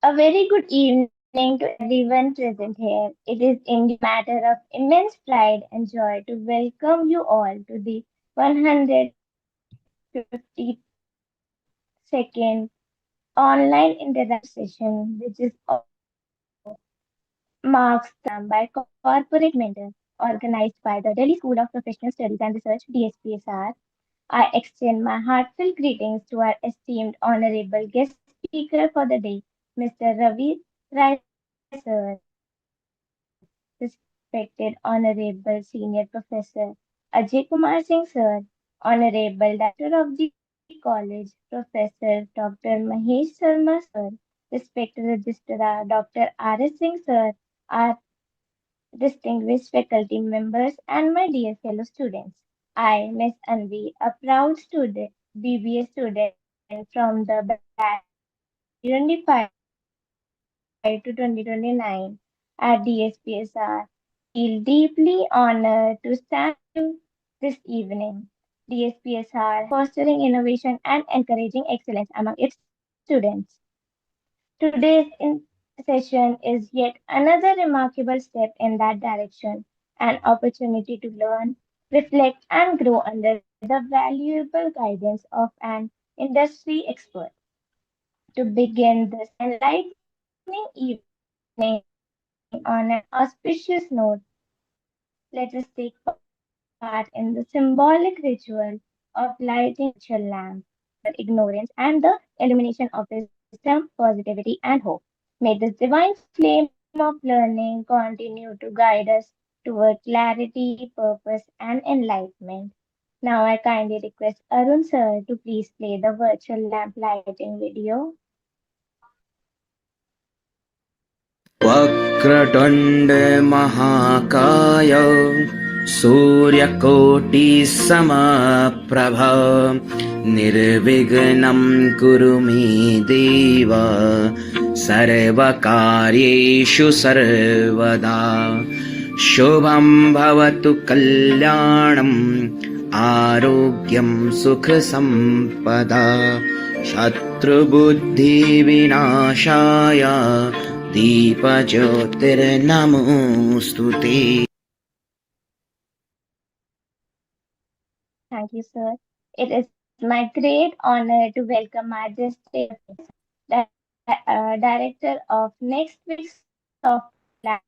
A very good evening to everyone present here. It is indeed a matter of immense pride and joy to welcome you all to the 152nd online interaction session, which is marks the by corporate mentor organized by the Delhi School of Professional Studies and Research DSPSR. I extend my heartfelt greetings to our esteemed honorable guest speaker for the day, Mr. Ravi Rai sir, respected honorable senior professor Ajay Kumar Singh sir, honorable director of the college, Professor Dr. Mahesh Sharma sir, respected registrar Dr. R.S. Singh sir, our distinguished faculty members, and my dear fellow students. I, Miss Anvi, a proud student, BBA student from the batch 2025 to 2029 at DSPSR, feel deeply honored to stand before you this evening. DSPSR has been fostering innovation and encouraging excellence among its students. Today's session is yet another remarkable step in that direction, an opportunity to learn, reflect, and grow under the valuable guidance of an industry expert. To begin this enlightening evening on an auspicious note, let us take part in the symbolic ritual of lighting a virtual lamp, representing the dimming of ignorance and the illumination of wisdom, positivity, and hope. May this divine flame of learning continue to guide us toward clarity, purpose, and enlightenment. Now I kindly request Arun sir to please play the virtual lamp lighting video. वक्रतुण्ड महाकाय सूर्यकोटिसमप्रभ निर्विघ्नं कुरु मे देव सर्वकार्येषु सर्वदा शुभं भवतु कल्याणम् आरोग्यं सुखसम्पदा शत्रुबुद्धिविनाशाय दीपज्योतिर्नमोऽस्तु ते Thank you, sir. It is my great honor to welcome our distinguished director of NXTBIG Software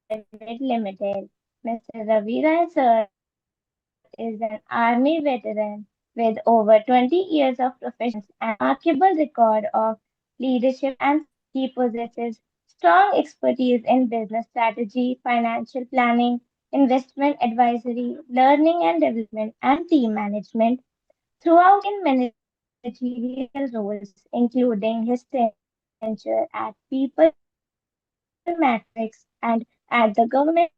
Private Limited. Mr. Ravi Rai sir is an army veteran with over 20 years of professional experience and remarkable record of leadership, and he possesses strong expertise in business strategy, financial planning, investment advisory, learning and development, and team management throughout in managerial roles, including his tenure at People Matrix and at the Government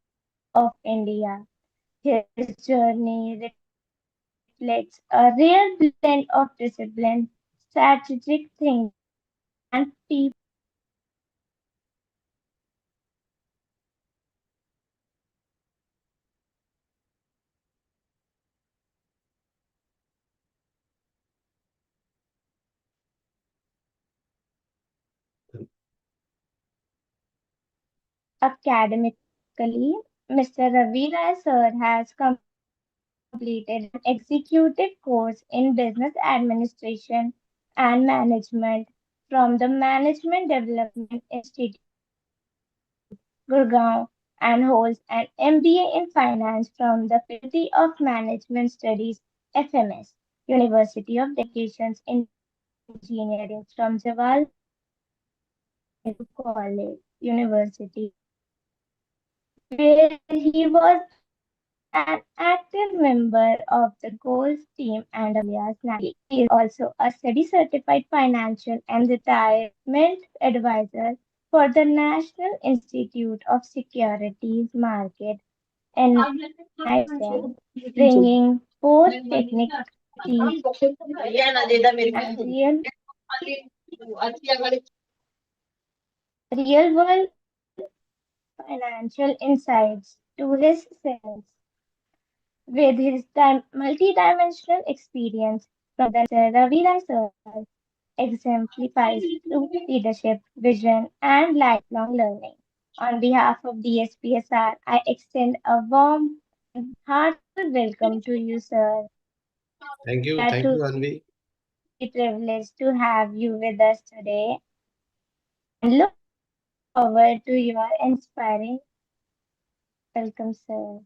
of India. His journey reflects a real blend of discipline, strategic thinking, and people academically. Mr. Ravi Rai sir has completed an executive course in business administration and management from the Management Development Institute, Gurgaon, and holds an MBA in finance from the Faculty of Management Studies, FMS, University of Dedications Engineering from Jawaharlal Nehru College, University, where he was an active member of the goals team and a He is also a SEBI certified financial and retirement advisor for the National Institute of Securities Market NISM, bringing forth technicalities and real world financial insights to his sessions. With his multi-dimensional experience from the Mr. Ravi Rai sir, exemplifies through leadership, vision, and lifelong learning. On behalf of DSPSR, I extend a warm and heartfelt welcome to you, sir. We are Thank you, truly Anvi. privileged to have you with us today and look forward to your inspiring. Welcome, sir.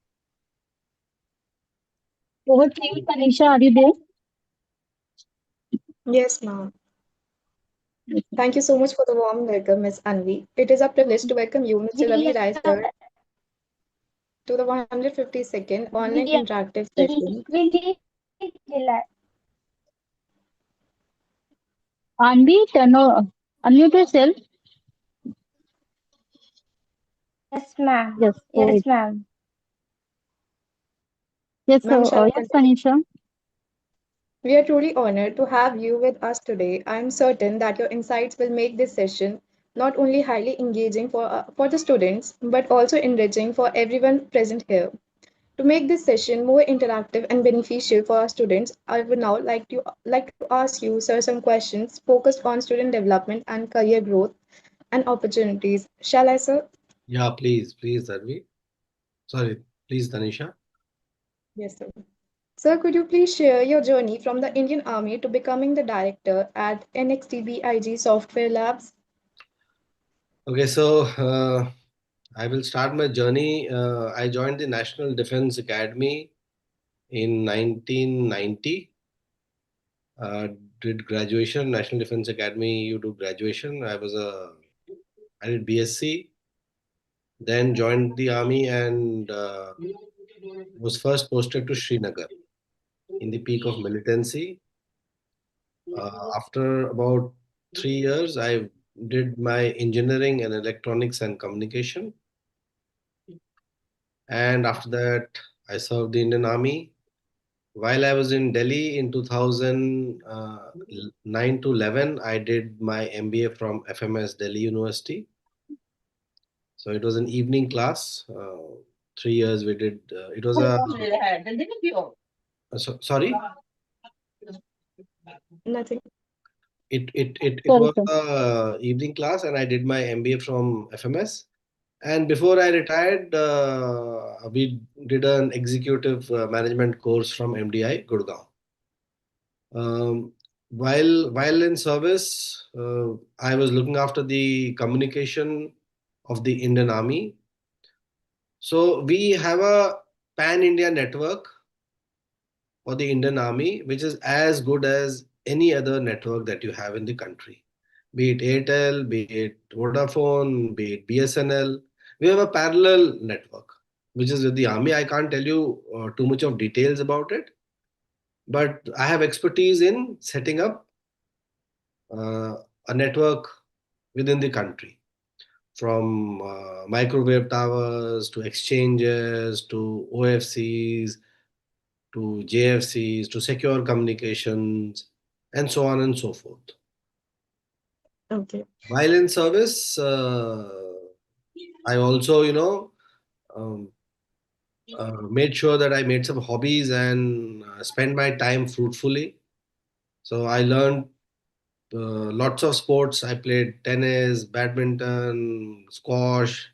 Over to you, Tanisha. Are you there? Yes, ma'am. Yes, ma'am. Thank you so much for the warm welcome, Miss Anvi. It is a privilege to welcome you, Mr. We Ravi are, Rai, sir, to the 152nd online we are interactive session. equally delighted. Anvi, unmute yourself. Yes, ma'am. Yes, go Yes, ahead. ma'am. Yes, Ma'am, shall I yes, continue? Tanisha. We are truly honored to have you with us today. I am certain that your insights will make this session not only highly engaging for the students, but also enriching for everyone present here. To make this session more interactive and beneficial for our students, I would now like to ask you, sir, some questions focused on student development and career growth and opportunities. Shall I, sir? Yeah, please, Anvi. Sorry, please, Tanisha. Yes, sir. Sir, could you please share your journey from the Indian Army to becoming the director at NXTBIG Software Labs? Okay, so I will start my journey. I joined the National Defense Academy in 1990. Uh, did graduation, National Defense Academy. You do graduation. I did BSc, then joined the army and was first posted to Srinagar in the peak of militancy. After about 3 years, I did my engineering and electronics and communication. And after that, I served the Indian Army. While I was in Delhi in 2009 to 11, I did my MBA from FMS Delhi University. So it was an evening class. 3 years we did. It was a sorry. Nothing. It Sorry, was sir. a evening class, and I did my MBA from FMS. And before I retired, we did an executive management course from MDI, Gurgaon. Um, while in service, I was looking after the communication of the Indian Army. So we have a pan India network for the Indian Army, which is as good as any other network that you have in the country. Be it Airtel, be it Vodafone, be it BSNL. We have a parallel network, which is with the Army. I can't tell you too much of details about it, but I have expertise in setting up uh, a network within the country, from microwave towers to exchanges to OFCs to JFCs to secure communications and so on and so forth. Okay. While in service, I also, um, made sure that I made some hobbies and spent my time fruitfully. So I learned lots of sports. I played tennis, badminton, squash,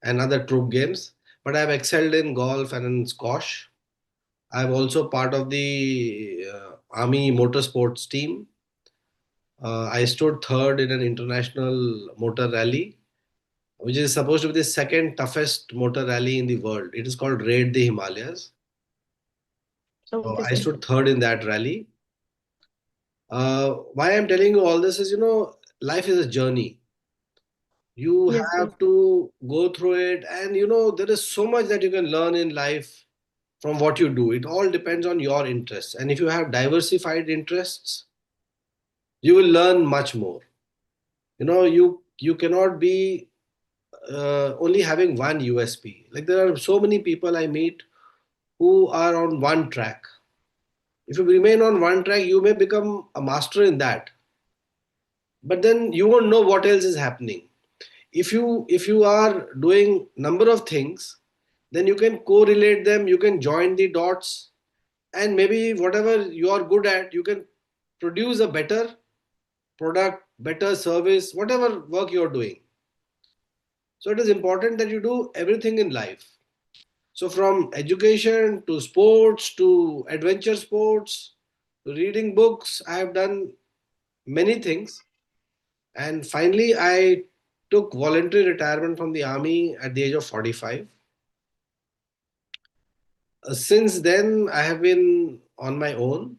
and other troop games. But I've excelled in golf and in squash. I'm also part of the Army motorsports team. I stood third in an international motor rally, which is supposed to be the second toughest motor rally in the world. It is called Raid the Himalayas. So Okay, I sir. stood third in that rally. Why I'm telling you all this is, life is a journey. You Yes, sir. have to go through it, and there is so much that you can learn in life from what you do. It all depends on your interests, and if you have diversified interests, you will learn much more. You cannot be only having one USP. Like, there are so many people I meet who are on one track. If you remain on one track, you may become a master in that, but then you won't know what else is happening. If you are doing number of things, then you can correlate them, you can join the dots, and maybe whatever you are good at, you can produce a better product, better service, whatever work you're doing. So it is important that you do everything in life. So from education to sports to adventure sports to reading books, I have done many things. And finally, I took voluntary retirement from the army at the age of 45. Since then, I have been on my own.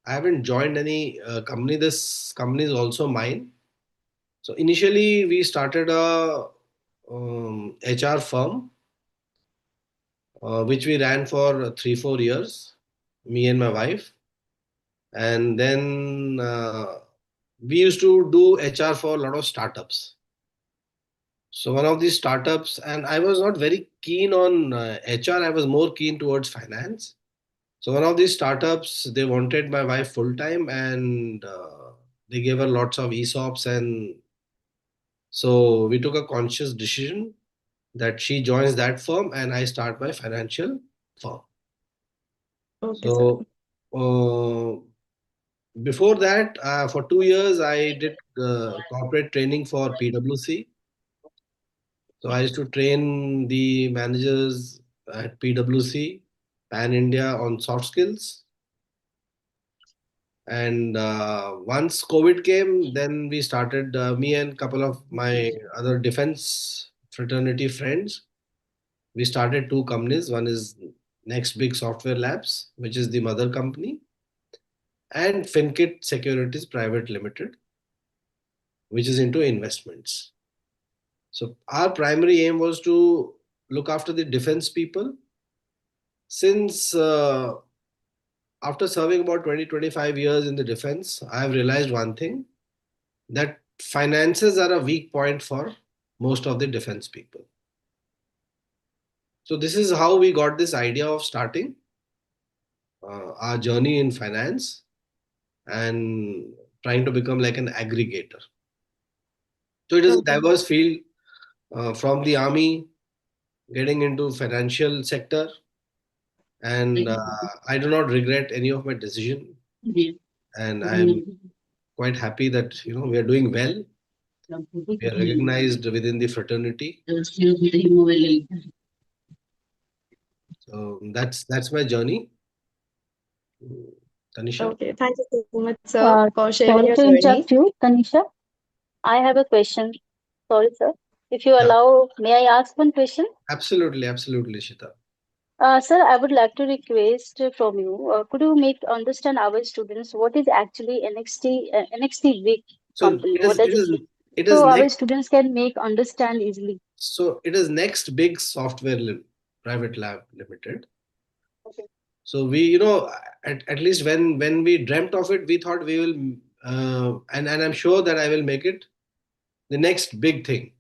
I haven't joined any company. This company is also mine. So initially, we started a HR firm, which we ran for 3 4 years, me and my wife. And then we used to do HR for a lot of startups. So one of these startups, and I was not very keen on HR. I was more keen towards finance. So one of these startups, they wanted my wife full time, and they gave her lots of ESOPs, and so we took a conscious decision that she joins that firm and I start my financial firm. Okay, sir. So before that, for 2 years, I did corporate training for PwC. So I used to train the managers at PwC, Pan India, on soft skills. And once COVID came, then we started, me and a couple of my other defense fraternity friends, we started two companies. One is Next Big Software Labs, which is the mother company, and Finkit Securities Private Limited, which is into investments. So our primary aim was to look after the defense people. Since after serving about 20 25 years in the defense, I have realized one thing, that finances are a weak point for most of the defense people. So this is how we got this idea of starting our journey in finance and trying to become like an aggregator. So it is a Okay. diverse field, from the army, getting into financial sector, and I do not regret any of my decision, and I am quite happy that we are doing well. We are recognized within the fraternity. So that's my journey. Tanisha. Okay. Thank you so much, sir, for sharing your Sorry to journey. interrupt you, Tanisha. I have a question. Sorry, sir. If you Yeah, allow, may I ask one question? absolutely, absolutely, Shita. Sir, I would like to request from you. Could you make understand our students what is actually NXT big So company? it is What it does it is mean? it is So our next. students can make understand easily. So it is Next Big Software Private Lab Limited. Okay. So we, at least when we dreamt of it, we thought we will, and I'm sure that I will make it the next big thing.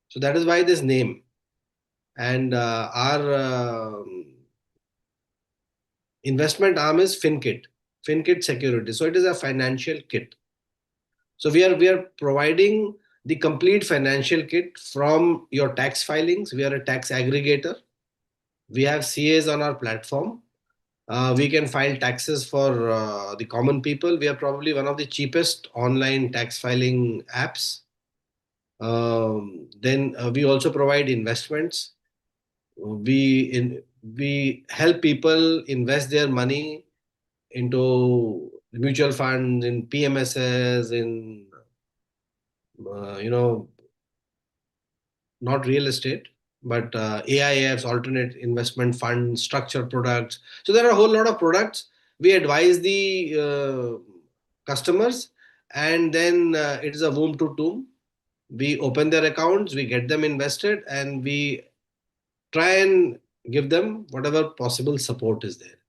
So that is why this name, and our investment arm is Finkit Security. So it is a financial kit. So we are providing the complete financial kit from your tax filings. We are a tax aggregator. We have CAs on our platform. We can file taxes for the common people. We are probably one of the cheapest online tax filing apps. Then we also provide investments. We help people invest their money into mutual funds, in PMSs, in uh, you know not real estate, but AIFs, alternate investment funds, structured products. So there are a whole lot of products. We advise the customers, and then it is a womb to tomb. We open their accounts, we get them invested, and we try and give them whatever possible support is there.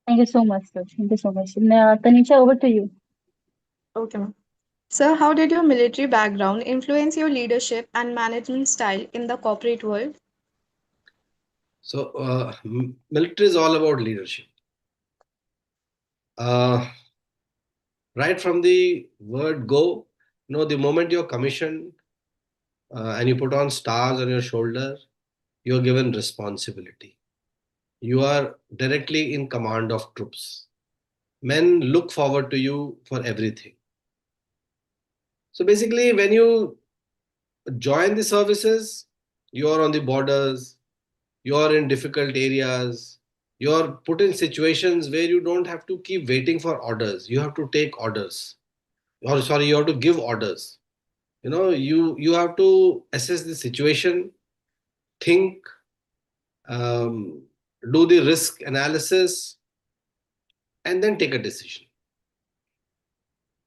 Thank you so much, sir. Thank you so much. Tanisha, over to you. Okay, ma'am. Sir, how did your military background influence your leadership and management style in the corporate world? So military is all about leadership. Uh, right from the word go, the moment you're commissioned, and you put on stars on your shoulder, you're given responsibility. You are directly in command of troops. Men look forward to you for everything. So basically, when you join the services, you're on the borders, you're in difficult areas, you're put in situations where you don't have to keep waiting for orders. You have to take orders. Or sorry, you have to give orders. You have to assess the situation, think, um, do the risk analysis, and then take a decision.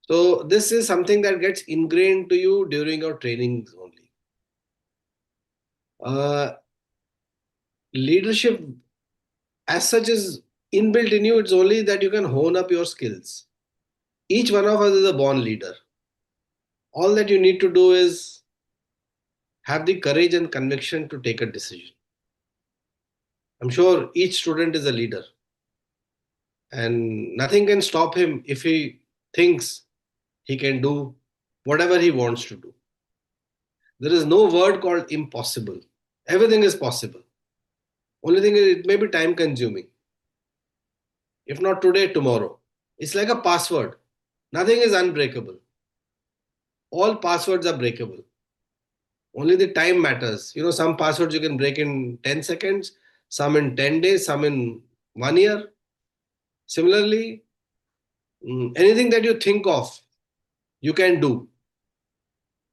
So this is something that gets ingrained to you during your trainings only. Uh, Leadership as such is inbuilt in you. It's only that you can hone up your skills. Each one of us is a born leader. All that you need to do is have the courage and conviction to take a decision. I'm sure each student is a leader, and nothing can stop him if he thinks he can do whatever he wants to do. There is no word called impossible. Everything is possible. Only thing is, it may be time consuming. If not today, tomorrow. It's like a password. Nothing is unbreakable. All passwords are breakable. Only the time matters. Some passwords you can break in 10 seconds, some in 10 days, some in 1 year. Similarly, anything that you think of, you can do.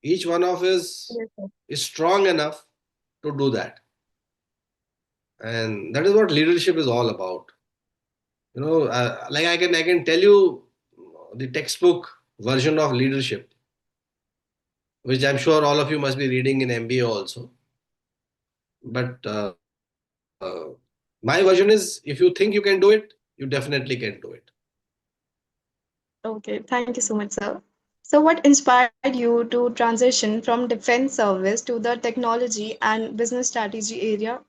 Each one of us Yes, sir. is strong enough to do that. And that is what leadership is all about. Like I can tell you the textbook version of leadership, which I'm sure all of you must be reading in MBA also. But my version is, if you think you can do it, you definitely can do it. Okay, thank you so much, sir. So, what inspired you to transition from defense service to the technology and business strategy area?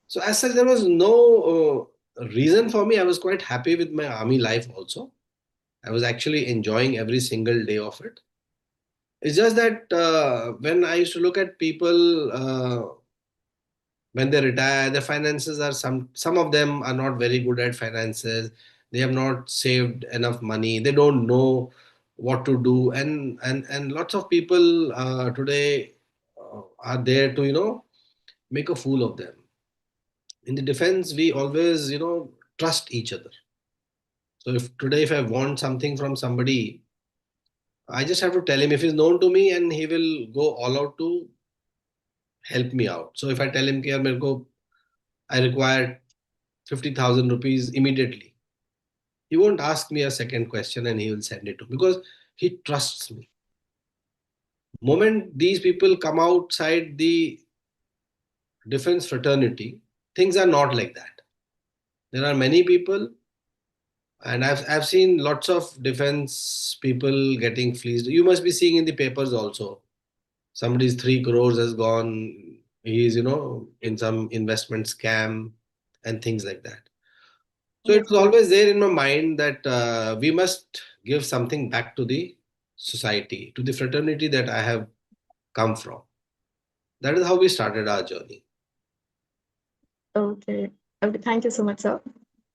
So as such, there was no reason for me. I was quite happy with my army life also. I was actually enjoying every single day of it. It's just that when I used to look at people when they retire, their finances are some of them are not very good at finances. They have not saved enough money. They don't know what to do, and lots of people today are there to make a fool of them. In the defense, we always trust each other. So if I want something from somebody, I just have to tell him if he's known to me, and he will go all out to help me out. So if I tell him, "Yaar, mere ko, I require 50,000 rupees immediately," he won't ask me a second question, and he will send it to me because he trusts me. Moment these people come outside the defense fraternity, things are not like that. There are many people, and I've seen lots of defense people getting fleeced. You must be seeing in the papers also. Somebody's 3 crores has gone. He's in some investment scam and things like that. So it Yes, was sir. always there in my mind that we must give something back to the society, to the fraternity that I have come from. That is how we started our journey. Okay. Okay, thank you so much, sir.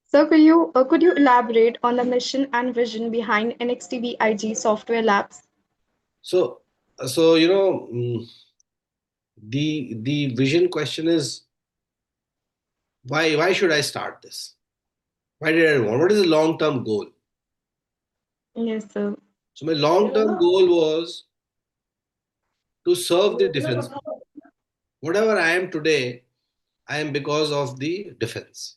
So, could you elaborate on the mission and vision behind NXTBIG Software Labs? So, the vision question is, why should I start this? Why did I want? What is the long term goal? Yes, sir. So my long term goal was to serve the defense. Whatever I am today, I am because of the defense.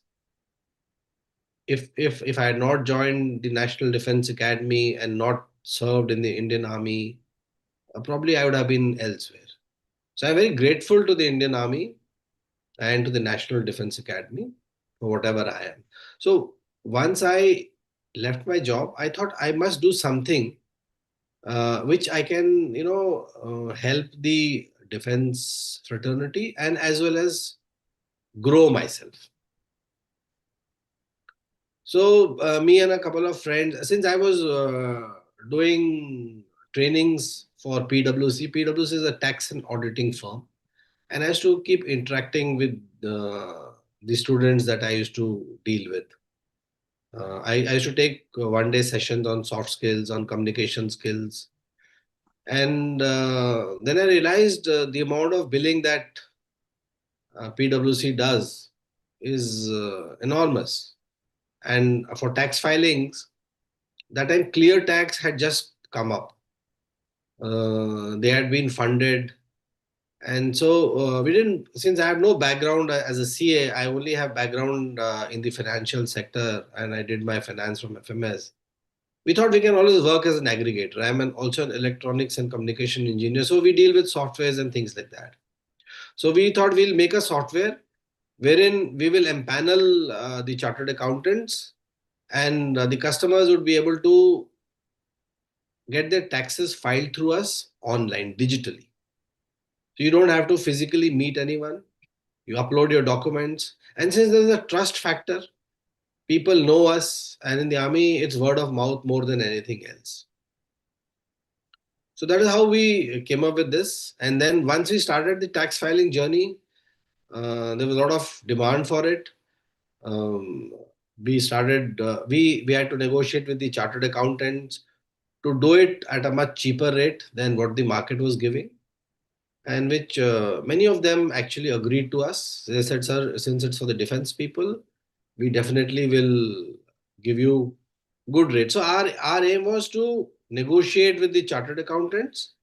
If I had not joined the National Defense Academy and not served in the Indian Army, probably I would have been elsewhere. So I'm very grateful to the Indian Army and to the National Defense Academy for whatever I am. So once I left my job, I thought I must do something which I can, help the defense fraternity and as well as grow myself. So me and a couple of friends, since I was doing trainings for PwC. PwC is a tax and auditing firm, and I used to keep interacting with the students that I used to deal with. I used to take 1 day sessions on soft skills, on communication skills. And then I realized the amount of billing that PwC does is enormous. And for tax filings, that time Clear Tax had just come up. They had been funded. And so we didn't, since I have no background as a CA, I only have background in the financial sector and I did my finance from FMS. We thought we can always work as an aggregator. Also an electronics and communication engineer. So we deal with softwares and things like that. So we thought we'll make a software wherein we will empanel the chartered accountants and the customers would be able to get their taxes filed through us online, digitally. So you don't have to physically meet anyone. You upload your documents. And since there's a trust factor, people know us. And in the army, it's word of mouth more than anything else. So that is how we came up with this. And then once we started the tax filing journey, there was a lot of demand for it. Um, we had to negotiate with the chartered accountants to do it at a much cheaper rate than what the market was giving, and which many of them actually agreed to us. They said, "Sir, since it's for the defense people, we definitely will give you good rate." So our aim was to negotiate with the chartered accountants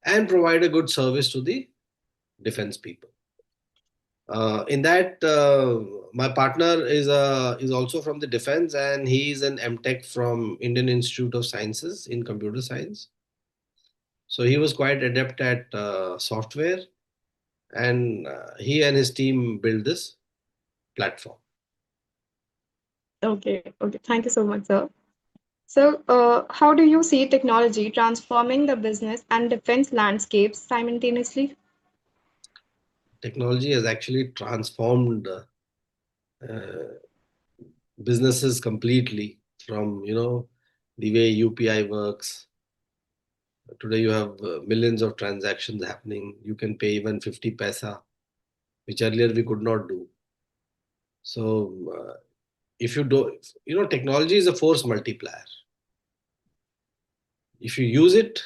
and provide a good service to the defense people. In that, my partner is also from the defense, and he is an MTech from Indian Institute of Sciences in computer science. So he was quite adept at software, and he and his team built this platform. Okay, okay. Thank you so much, sir. So, how do you see technology transforming the business and defense landscapes simultaneously? Technology has actually transformed businesses completely from the way UPI works. Today you have millions of transactions happening. You can pay even 50 paisa, which earlier we could not do. So if you do, technology is a force multiplier. If you use it,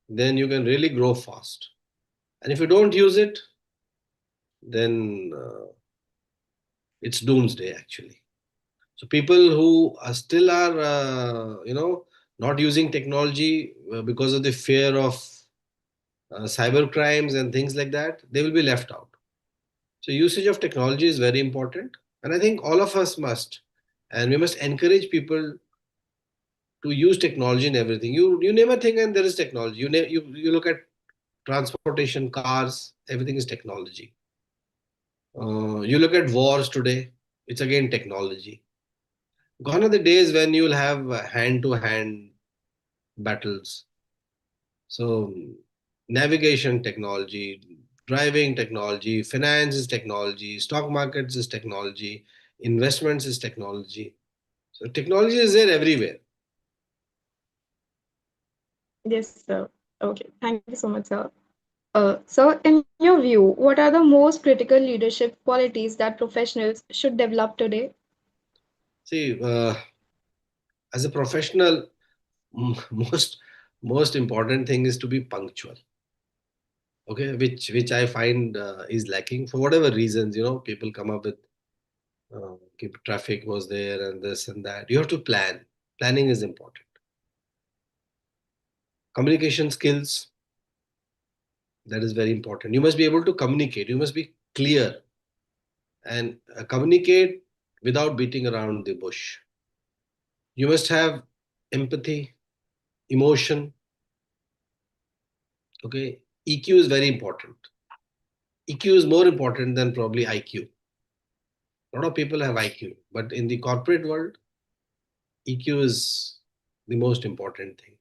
then you can really grow fast. And if you don't use it, then it's doomsday actually. So people who are still not using technology because of the fear of cyber crimes and things like that, they will be left out. So usage of technology is very important, and I think all of us must, and we must encourage people to use technology in everything. You name a thing, and there is technology. You look at transportation, cars, everything is technology. You look at wars today, it's again technology. Gone are the days when you'll have hand to hand battles. So navigation technology, driving technology, finance is technology, stock markets is technology, investments is technology. So technology is there everywhere. Yes, sir. Okay, thank you so much, sir. So, in your view, what are the most critical leadership qualities that professionals should develop today? See, as a professional, most important thing is to be punctual. Okay, which I find is lacking for whatever reasons. People come up with keep traffic was there and this and that. You have to plan. Planning is important. Communication skills, that is very important. You must be able to communicate. You must be clear and communicate without beating around the bush. You must have empathy, emotion. Okay, EQ is very important. EQ is more important than probably IQ. A lot of people have IQ, but in the corporate world, EQ is the most important thing.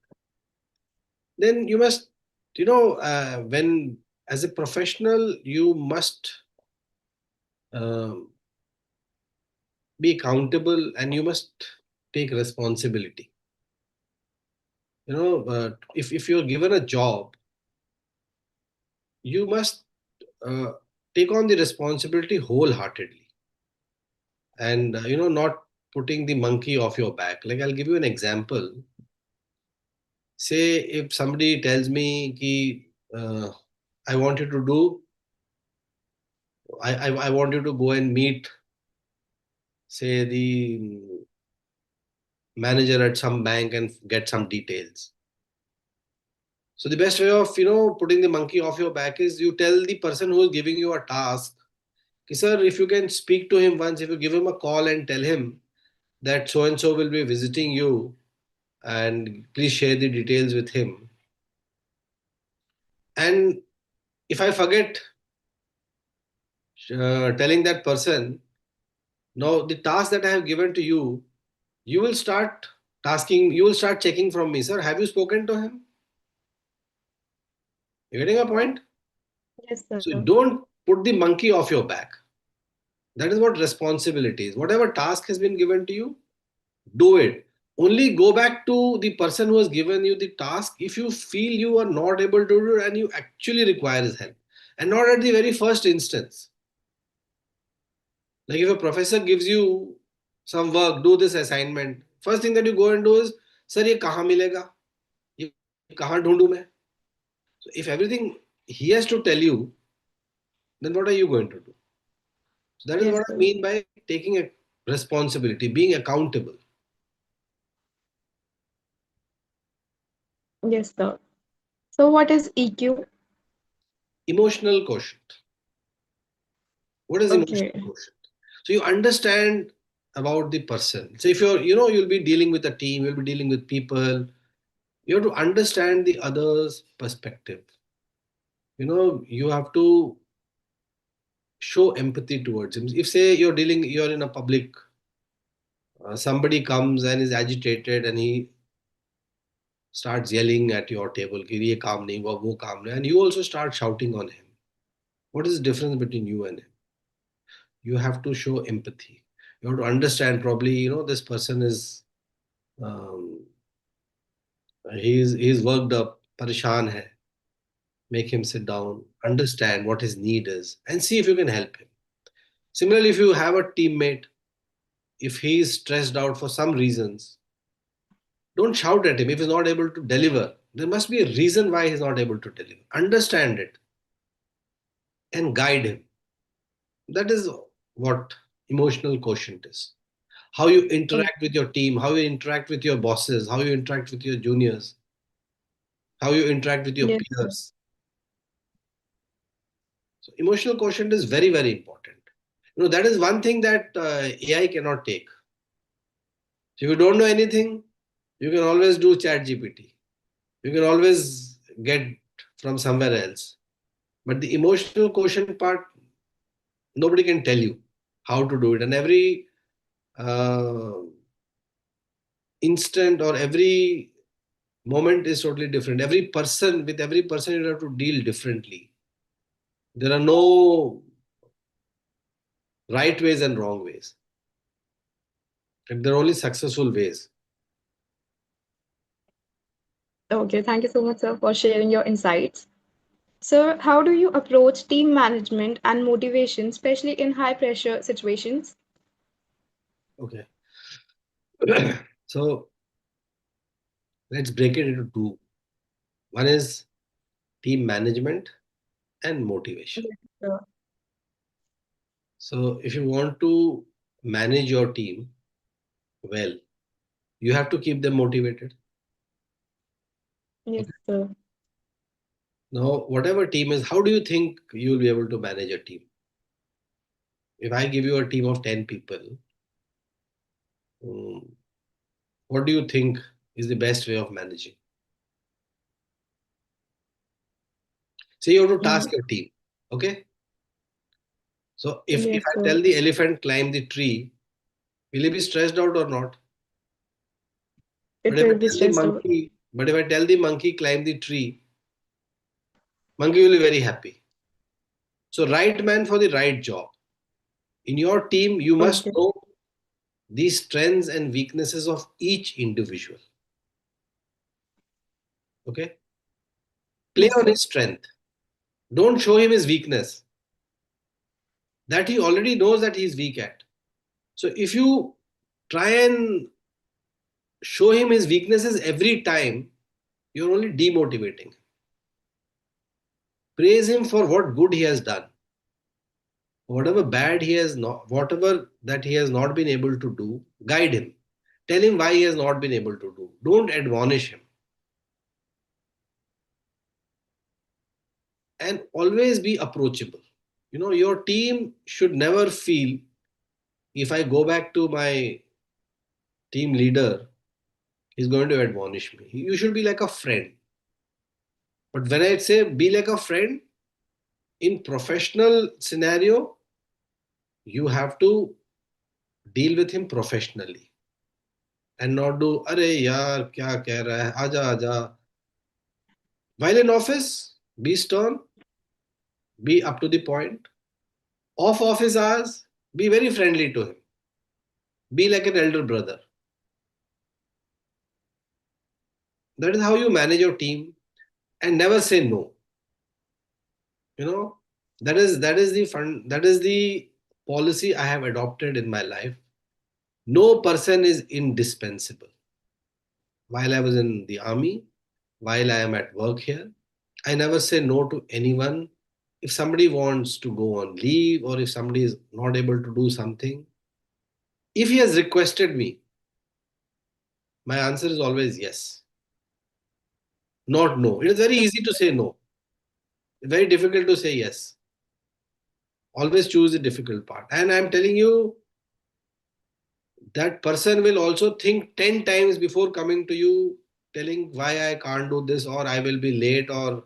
Then you must, when as a professional, you must um, be accountable and you must take responsibility. But if you're given a job, you must uh, take on the responsibility wholeheartedly, and not putting the monkey off your back. Like, I'll give you an example. Say if somebody tells me ki, I want you to do, I want you to go and meet, say, the manager at some bank and get some details. So the best way of putting the monkey off your back is you tell the person who is giving you a task, sir, if you can speak to him once, if you give him a call and tell him that so and so will be visiting you, and please share the details with him. And if I forget telling that person, now the task that I have given to you, you will start you will start checking from me, sir, have you spoken to him? You getting a point? Yes, So sir. don't put the monkey off your back. That is what responsibility is. Whatever task has been given to you, do it. Only go back to the person who has given you the task if you feel you are not able to do it and you actually require his help, and not at the very first instance. Like if a professor gives you some work, do this assignment. First thing that you go and do is, sir, ये कहाँ मिलेगा? ये कहाँ ढूंढूं मैं? So if everything he has to tell you, then what are you going to do? So that is Yes, what I sir. mean by taking a responsibility, being accountable. Yes, sir. So, what is EQ? Emotional quotient. What is emotional Okay. quotient? So you understand about the person. So if you'll be dealing with a team, you'll be dealing with people. You have to understand the other's perspective. You have to show empathy towards him. If say you're in a public, somebody comes and is agitated and he starts yelling at your table, कि ये काम नहीं हुआ, वो काम नहीं, and you also start shouting on him. What is the difference between you and him? You have to show empathy. You have to understand, probably this person is, um, he's worked up, parishan hai. Make him sit down, understand what his need is, and see if you can help him. Similarly, if you have a teammate, if he is stressed out for some reasons, don't shout at him if he's not able to deliver. There must be a reason why he's not able to deliver. Understand it and guide him. That is what emotional quotient is. How you Oh, interact with your team, how you interact with your bosses, how you interact with your juniors, how you interact with your yes, sir. peers. So emotional quotient is very, very important. That is one thing that AI cannot take. So if you don't know anything, you can always do chat GPT. You can always get from somewhere else. But the emotional quotient part, nobody can tell you how to do it. And every uh, instant or every moment is totally different. With every person, you have to deal differently. There are no right ways and wrong ways. And there are only successful ways. Okay, thank you so much, sir, for sharing your insights. Sir, how do you approach team management and motivation, especially in high pressure situations? Okay. So let's break it into two. One is team management and motivation. Yes, sir. So if you want to manage your team well, you have to keep them motivated. Yes, Okay. sir. Now, whatever team is, how do you think you'll be able to manage a team? If I give you a team of 10 people, um, what do you think is the best way of managing? Say you have to Mm, task your team. Okay. So if yes, I sir. tell the elephant climb the tree, will he be stressed out or not? But It if I will be tell the stressed out. monkey, but if I tell the monkey climb the tree, monkey will be very happy. So right man for the right job. In your team, you must Okay. know the strengths and weaknesses of each individual. Okay. Play Yes, on sir. his strength. Don't show him his weakness that he already knows that he is weak at. So if you try and show him his weaknesses every time, you're only demotivating. Praise him for what good he has done. Whatever bad he has not, whatever that he has not been able to do, guide him. Tell him why he has not been able to do. Don't admonish him. And always be approachable. Your team should never feel, if I go back to my team leader, he's going to admonish me. You should be like a friend. But when I say be like a friend, in professional scenario, you have to deal with him professionally and not do, अरे यार क्या कह रहा है, आजा आजा. While in office, be stern, be up to the point. Off office hours, be very friendly to him. Be like an elder brother. That is how you manage your team, and never say no. You know, that is the policy I have adopted in my life. No person is indispensable. While I was in the army, while I am at work here, I never say no to anyone. If somebody wants to go on leave, or if somebody is not able to do something, if he has requested me, my answer is always yes, not no. It is very easy to say no, very difficult to say yes. Always choose the difficult part. And I'm telling you, that person will also think 10 times before coming to you, telling why I can't do this, or I will be late, or,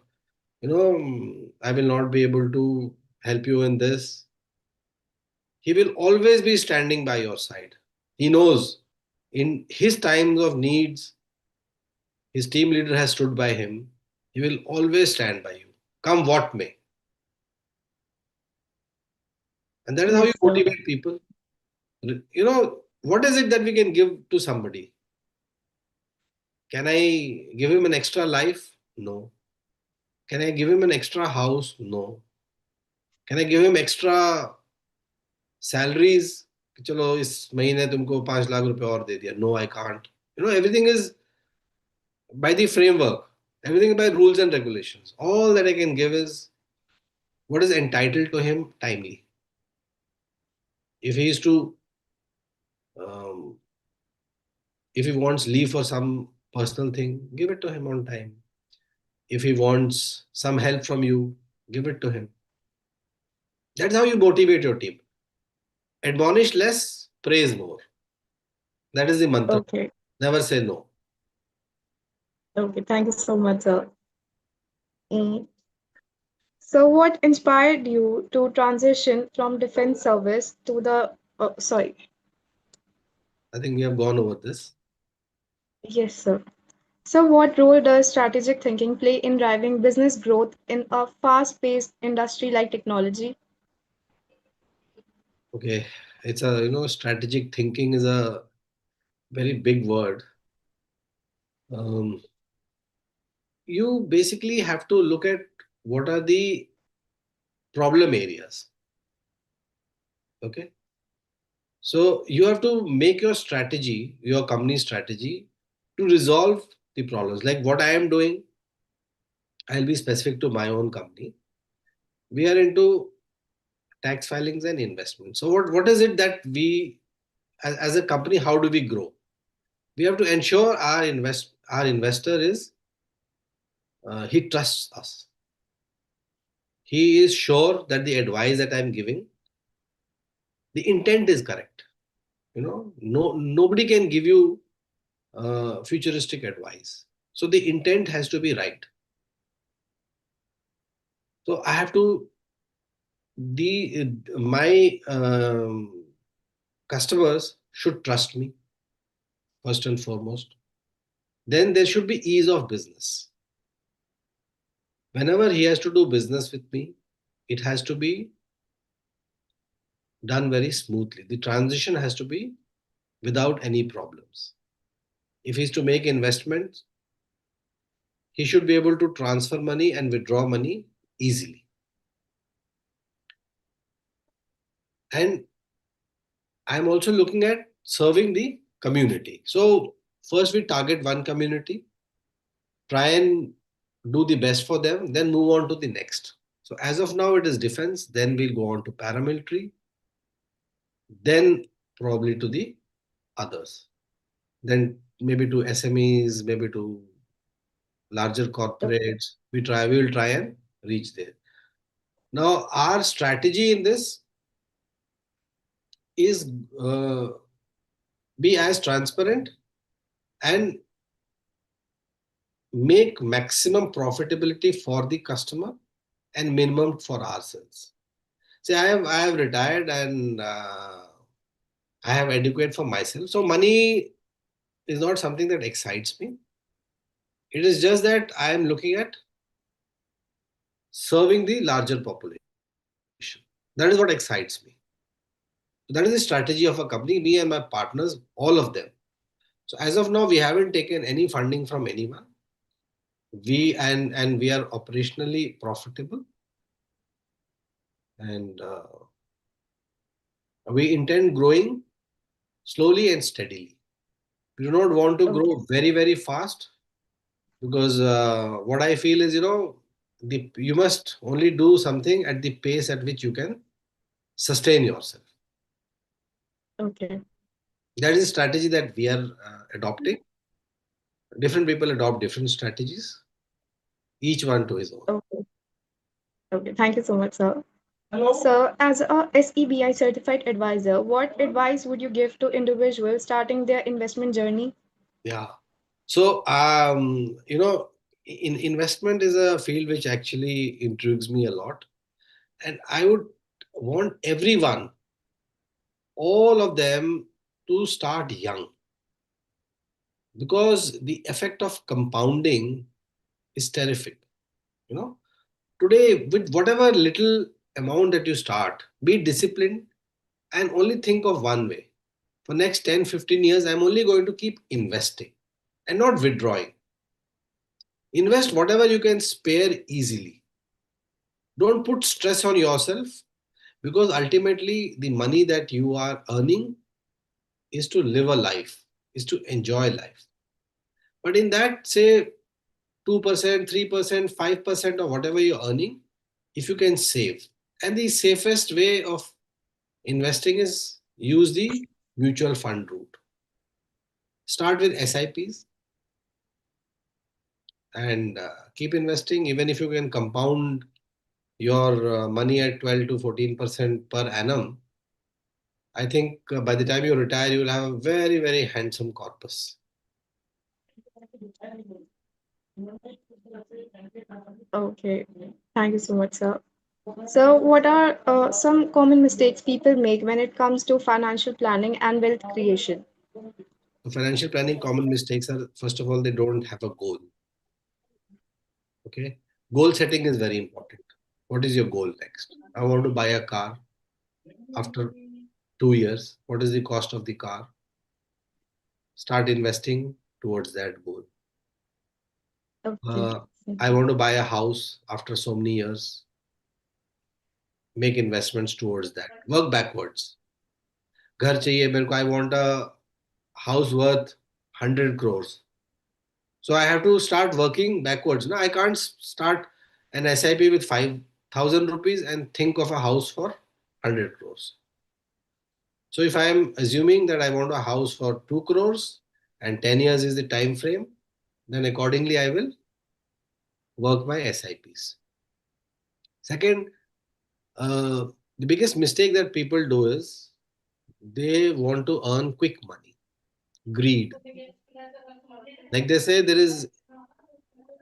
I will not be able to help you in this. He will always be standing by your side. He knows in his times of needs, his team leader has stood by him. He will always stand by you, come what may. And that is how you Yes, sir. motivate people. What is it that we can give to somebody? Can I give him an extra life? No. Can I give him an extra house? No. Can I give him extra salaries? चलो इस महीने तुमको 5 लाख रुपए और दे दिया. No, I can't. Everything is by the framework, everything by rules and regulations. All that I can give is what is entitled to him timely. If he is to, um, if he wants leave for some personal thing, give it to him on time. If he wants some help from you, give it to him. That's how you motivate your team. Admonish less, praise more. That is the mantra. Okay. Never say no. Okay. Thank you so much, sir. Mm. So, what inspired you to transition from defense service to the, sorry, I think we have gone over this. yes, sir. So, what role does strategic thinking play in driving business growth in a fast paced industry like technology? Okay. It's a, strategic thinking is a very big word. Um, you basically have to look at what are the problem areas. Okay. So you have to make your strategy, your company strategy, to resolve the problems. Like what I am doing, I'll be specific to my own company. We are into tax filings and investment. So what is it that we, as a company, how do we grow? We have to ensure our investor is, he trusts us. He is sure that the advice that I'm giving, the intent is correct. No, nobody can give you futuristic advice. So the intent has to be right. So I have to, the my customers should trust me first and foremost. Then there should be ease of business. Whenever he has to do business with me, it has to be done very smoothly. The transition has to be without any problems. If he's to make investments, he should be able to transfer money and withdraw money easily. And I'm also looking at serving the community. So first we target one community, try and do the best for them, then move on to the next. So as of now, it is defense, then we'll go on to paramilitary, then probably to the others, then maybe to SMEs, maybe to larger Okay. corporates. We will try and reach there. Now, our strategy in this is be as transparent and make maximum profitability for the customer and minimum for ourselves. See, I have retired and I have educated for myself. So money is not something that excites me. It is just that I am looking at serving the larger population. That is what excites me. So that is the strategy of a company, me and my partners, all of them. So as of now, we haven't taken any funding from anyone. We we are operationally profitable, and we intend growing slowly and steadily. We do not want to Okay. grow very fast because what I feel is, you must only do something at the pace at which you can sustain yourself. Okay. That is a strategy that we are adopting. Different people adopt different strategies, each one to his own. Okay. Okay. Thank you so much, sir. So, as a SEBI certified advisor, what advice would you give to individuals starting their investment journey? Yeah. So, in investment is a field which actually intrigues me a lot, and I would want everyone, all of them, to start young because the effect of compounding is terrific. You know, today with whatever little amount that you start, be disciplined and only think of one way. For next 10, 15 years, I'm only going to keep investing and not withdrawing. Invest whatever you can spare easily. Don't put stress on yourself because ultimately the money that you are earning is to live a life, is to enjoy life. But in that, say 2%, 3%, 5% of whatever you're earning, if you can save. And the safest way of investing is use the mutual fund route. Start with SIPs and keep investing. Even if you can compound your money at 12 to 14% per annum, I think by the time you retire, you will have a very handsome corpus. Okay. Thank you so much, sir. So, what are some common mistakes people make when it comes to financial planning and wealth creation? So financial planning common mistakes are, first of all, they don't have a goal. Okay. Goal setting is very important. What is your goal next? I want to buy a car after 2 years. What is the cost of the car? Start investing towards that goal. Okay. Uh, I want to buy a house after so many years. Make investments towards that. Work backwards. घर चाहिए मेरे को, I want a house worth 100 crores. So I have to start working backwards. No, I can't start an SIP with 5,000 rupees and think of a house for 100 crores. So if I am assuming that I want a house for 2 crores and 10 years is the time frame, then accordingly I will work my SIPs. Second, uh, the biggest mistake that people do is they want to earn quick money. Greed. Like they say, there is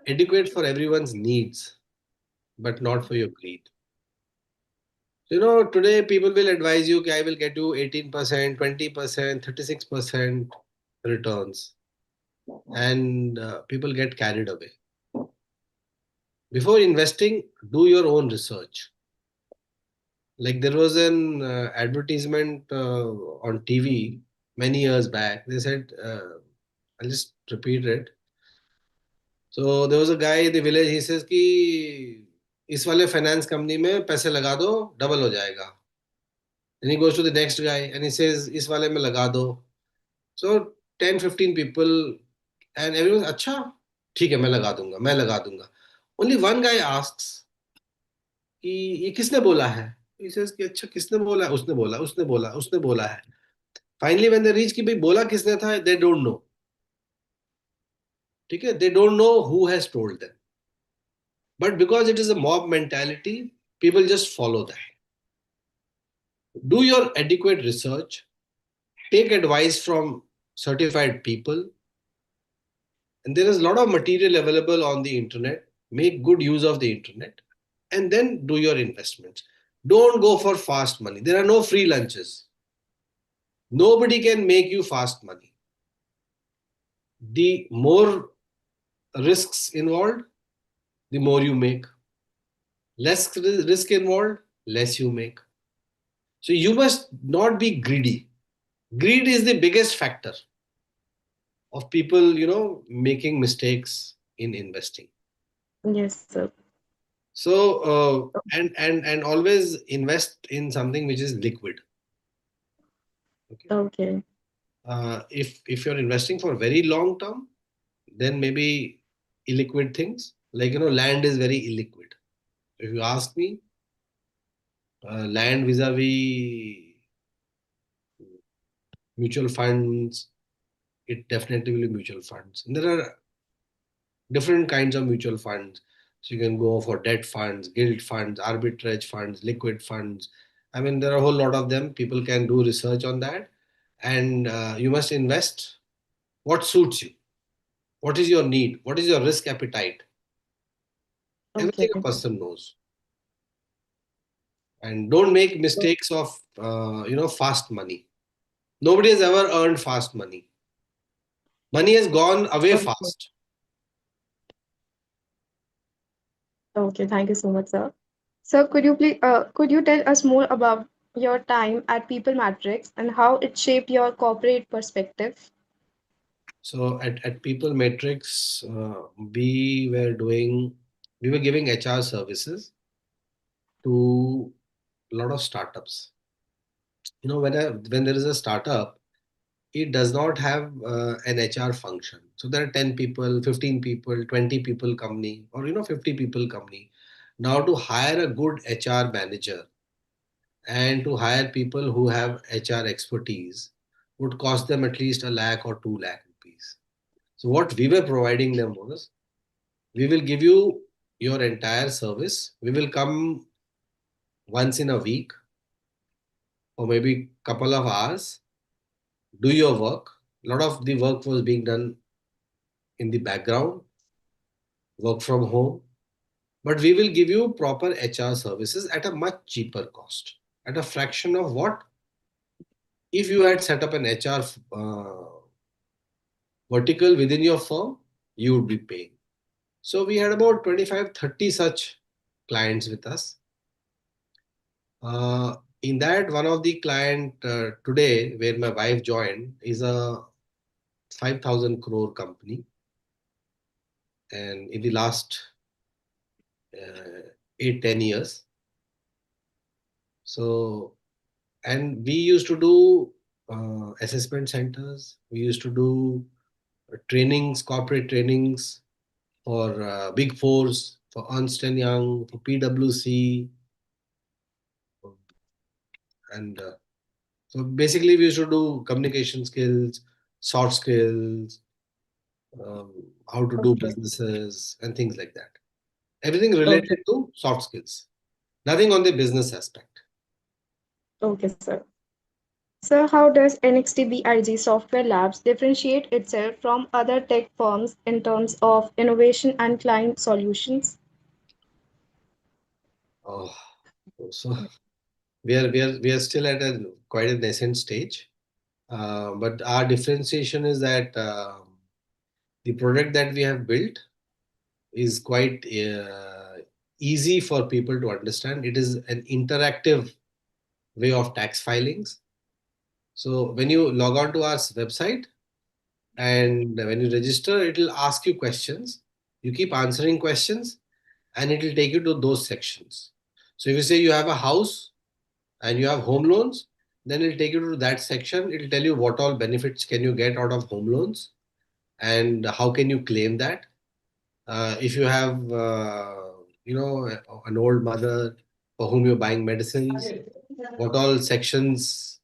adequate for everyone's needs, but not for your greed. So, today people will advise you, okay, I will get you 18%, 20%, 36% returns. And people get carried away. Before investing, do your own research. Like there was an advertisement on TV many years back. They said, I'll just repeat it. So there was a guy in the village, he says कि इस वाले finance company में पैसे लगा दो double हो जाएगा. Then he goes to the next guy and he says इस वाले में लगा दो. So 10, 15 people, and everyone's, अच्छा, ठीक है, मैं लगा दूंगा. Only one guy asks कि ये किसने बोला है? He says कि अच्छा किसने बोला है? उसने बोला है. Finally when they reach कि भाई बोला किसने था, they don't know. ठीक है, they don't know who has told them. But because it is a mob mentality, people just follow that. Do your adequate research, take advice from certified people, and there is a lot of material available on the internet. Make good use of the internet, and then do your investments. Don't go for fast money. There are no free lunches. Nobody can make you fast money. The more risks involved, the more you make. Less risk involved, less you make. So you must not be greedy. Greed is the biggest factor of people, making mistakes in investing. Yes, sir. So and always invest in something which is liquid. Okay. Okay. If you're investing for very long term, then maybe illiquid things, like land is very illiquid. If you ask me, land vis-a-vis mutual funds, it definitely will be mutual funds. And there are different kinds of mutual funds. So you can go for debt funds, gilt funds, arbitrage funds, liquid funds. I mean, there are a whole lot of them. People can do research on that. And you must invest what suits you. What is your need? What is your risk appetite? Everything Okay. a person knows. And don't make mistakes of, fast money. Nobody has ever earned fast money. Money has gone away Okay. fast. Okay. Thank you so much, sir. Sir, could you tell us more about your time at People Matrix and how it shaped your corporate perspective? So at People Matrix, we were giving HR services to a lot of startups. When there is a startup, it does not have an HR function. So there are 10 people, 15 people, 20 people company, or 50 people company. Now to hire a good HR manager and to hire people who have HR expertise would cost them at least a lakh or 2 lakh rupees. So what we were providing them was, we will give you your entire service. We will come once in a week or maybe couple of hours, do your work. A lot of the work was being done in the background, work from home, but we will give you proper HR services at a much cheaper cost, at a fraction of what if you had set up an HR vertical within your firm, you would be paying. So we had about 25, 30 such clients with us. In that, one of the client today, where my wife joined, is a 5,000 crore company, and in the last 8, 10 years. So, and we used to do assessment centers. We used to do trainings, corporate trainings for Big Fours, for Ernst and Young, for PwC, and so basically we used to do communication skills, soft skills, um, how to do Okay. businesses, and things like that. Everything Okay. related to soft skills, nothing on the business aspect. Okay, sir. Sir, how does NXTBIG Software Labs differentiate itself from other tech firms in terms of innovation and client solutions? Oh, so we are still at a quite a nascent stage, but our differentiation is that the product that we have built is quite easy for people to understand. It is an interactive way of tax filings. So when you log on to our website and when you register, it will ask you questions. You keep answering questions and it will take you to those sections. So if you say you have a house and you have home loans, Then it'll take you to that section. It'll tell you what all benefits can you get out of home loans and how can you claim that. If you have, an old mother for whom you're buying medicines, what all sections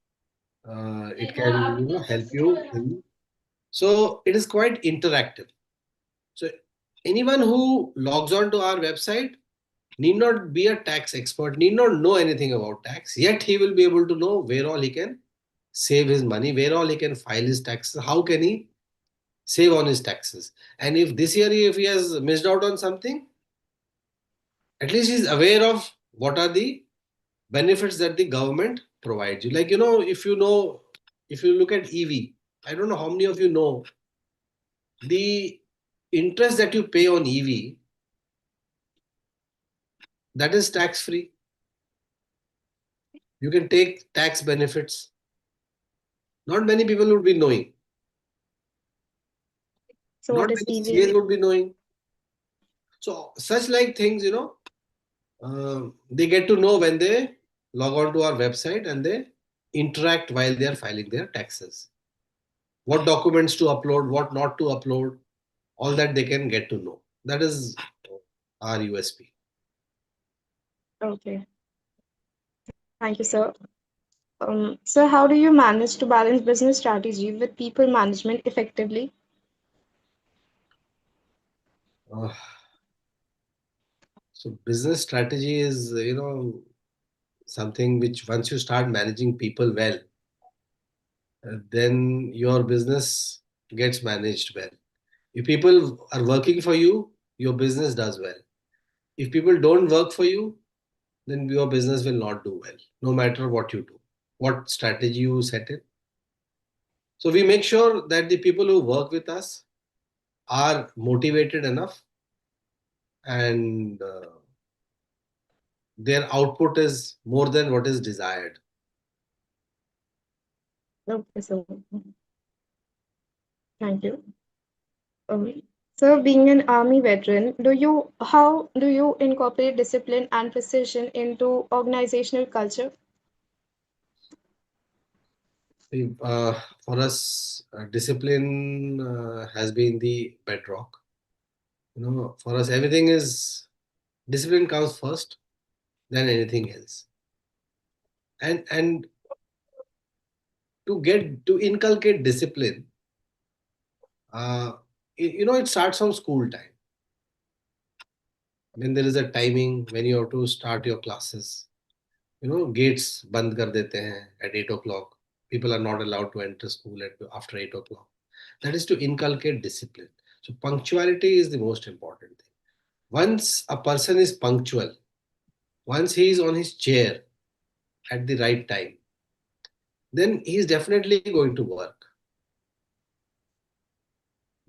it can, help you in. So it is quite interactive. So anyone who logs on to our website need not be a tax expert, need not know anything about tax, yet he will be able to know where all he can save his money, where all he can file his taxes, how can he save on his taxes. And if this year, if he has missed out on something, at least he's aware of what are the benefits that the government provides you. Like, if you look at EV, I don't know how many of you know the interest that you pay on EV, that is tax free. You can take tax benefits. Not many people would be knowing. So Not what is many EV? CAs would be knowing. So such like things, they get to know when they log on to our website and they interact while they are filing their taxes. What documents to upload, what not to upload, all that they can get to know. That is our USP. Okay, thank you, sir. So how do you manage to balance business strategy with people management effectively? Uh, so business strategy is, something which once you start managing people well, then your business gets managed well. If people are working for you, your business does well. If people don't work for you, then your business will not do well, no matter what you do, what strategy you set in. So we make sure that the people who work with us are motivated enough and their output is more than what is desired. Okay, so thank you. Um, so being an army veteran, how do you incorporate discipline and precision into organizational culture? For us, discipline has been the bedrock. For us, everything is discipline comes first, then anything else. And to inculcate discipline, uh, it starts from school time. When there is a timing when you have to start your classes, gates band kar dete hain at 8 o'clock. People are not allowed to enter school after 8 o'clock. That is to inculcate discipline. So punctuality is the most important thing. Once a person is punctual, once he is on his chair at the right time, then he is definitely going to work.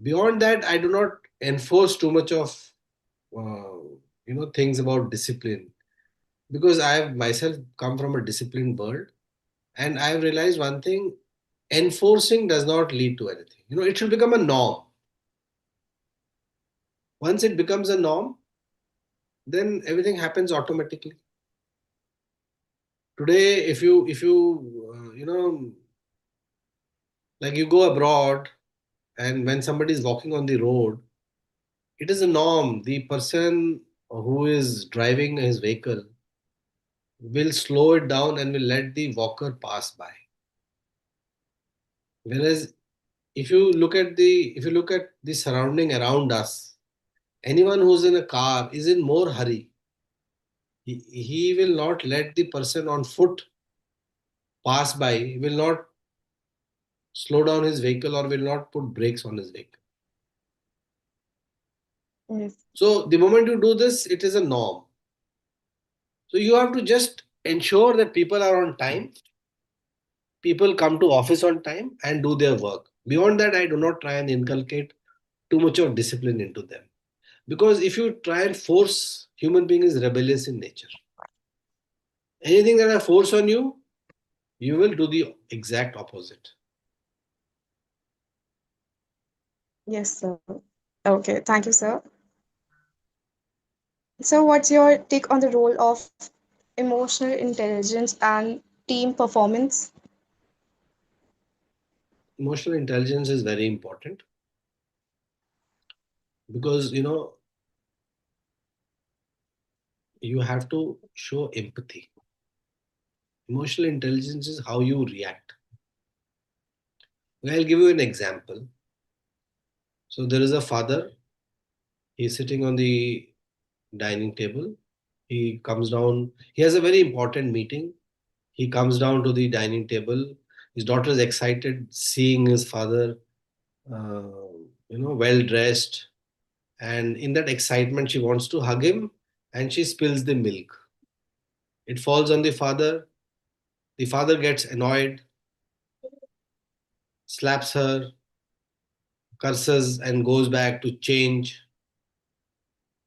Beyond that, I do not enforce too much of uh, things about discipline, because I have myself come from a disciplined world, and I have realized one thing: enforcing does not lead to anything. It should become a norm. Once it becomes a norm, then everything happens automatically. Today, if you like you go abroad, and when somebody is walking on the road, it is a norm. The person who is driving his vehicle will slow it down and will let the walker pass by. Whereas if you look at the surrounding around us, anyone who's in a car is in more hurry. He will not let the person on foot pass by. He will not slow down his vehicle or will not put brakes on his vehicle. Yes, So the moment you do this, it is a norm. So you have to just ensure that people are on time, people come to office on time and do their work. Beyond that, I do not try and inculcate too much of discipline into them. Because if you try and force, human being is rebellious in nature. Anything that I force on you, you will do the exact opposite. yes, sir. Okay, thank you, sir. So what's your take on the role of emotional intelligence and team performance? emotional intelligence is very important because you have to show empathy. Emotional intelligence is how you react. I'll give you an example. So there is a father. He's sitting on the dining table. He comes down. He has a very important meeting. He comes down to the dining table. His daughter is excited seeing his father, uh, well dressed. And in that excitement, she wants to hug him and she spills the milk. It falls on the father. The father gets annoyed, slaps her, curses, and goes back to change.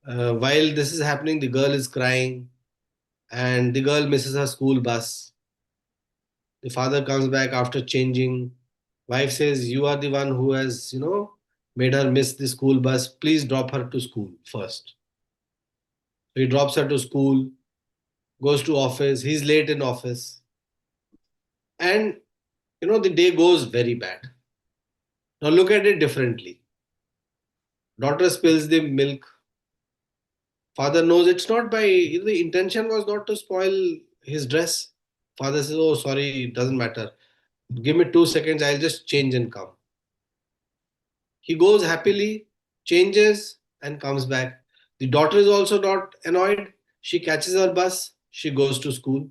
While this is happening, the girl is crying and the girl misses her school bus. The father comes back after changing. Wife says, "You are the one who has, made her miss the school bus. Please drop her to school first." So he drops her to school, goes to office. He's late in office. And, the day goes very bad. Now look at it differently. Daughter spills the milk. Father knows it's not by, the intention was not to spoil his dress. Father says, "Oh, sorry, it doesn't matter. Give me 2 seconds, I'll just change and come." He goes happily, changes, and comes back. The daughter is also not annoyed. She catches her bus, she goes to school.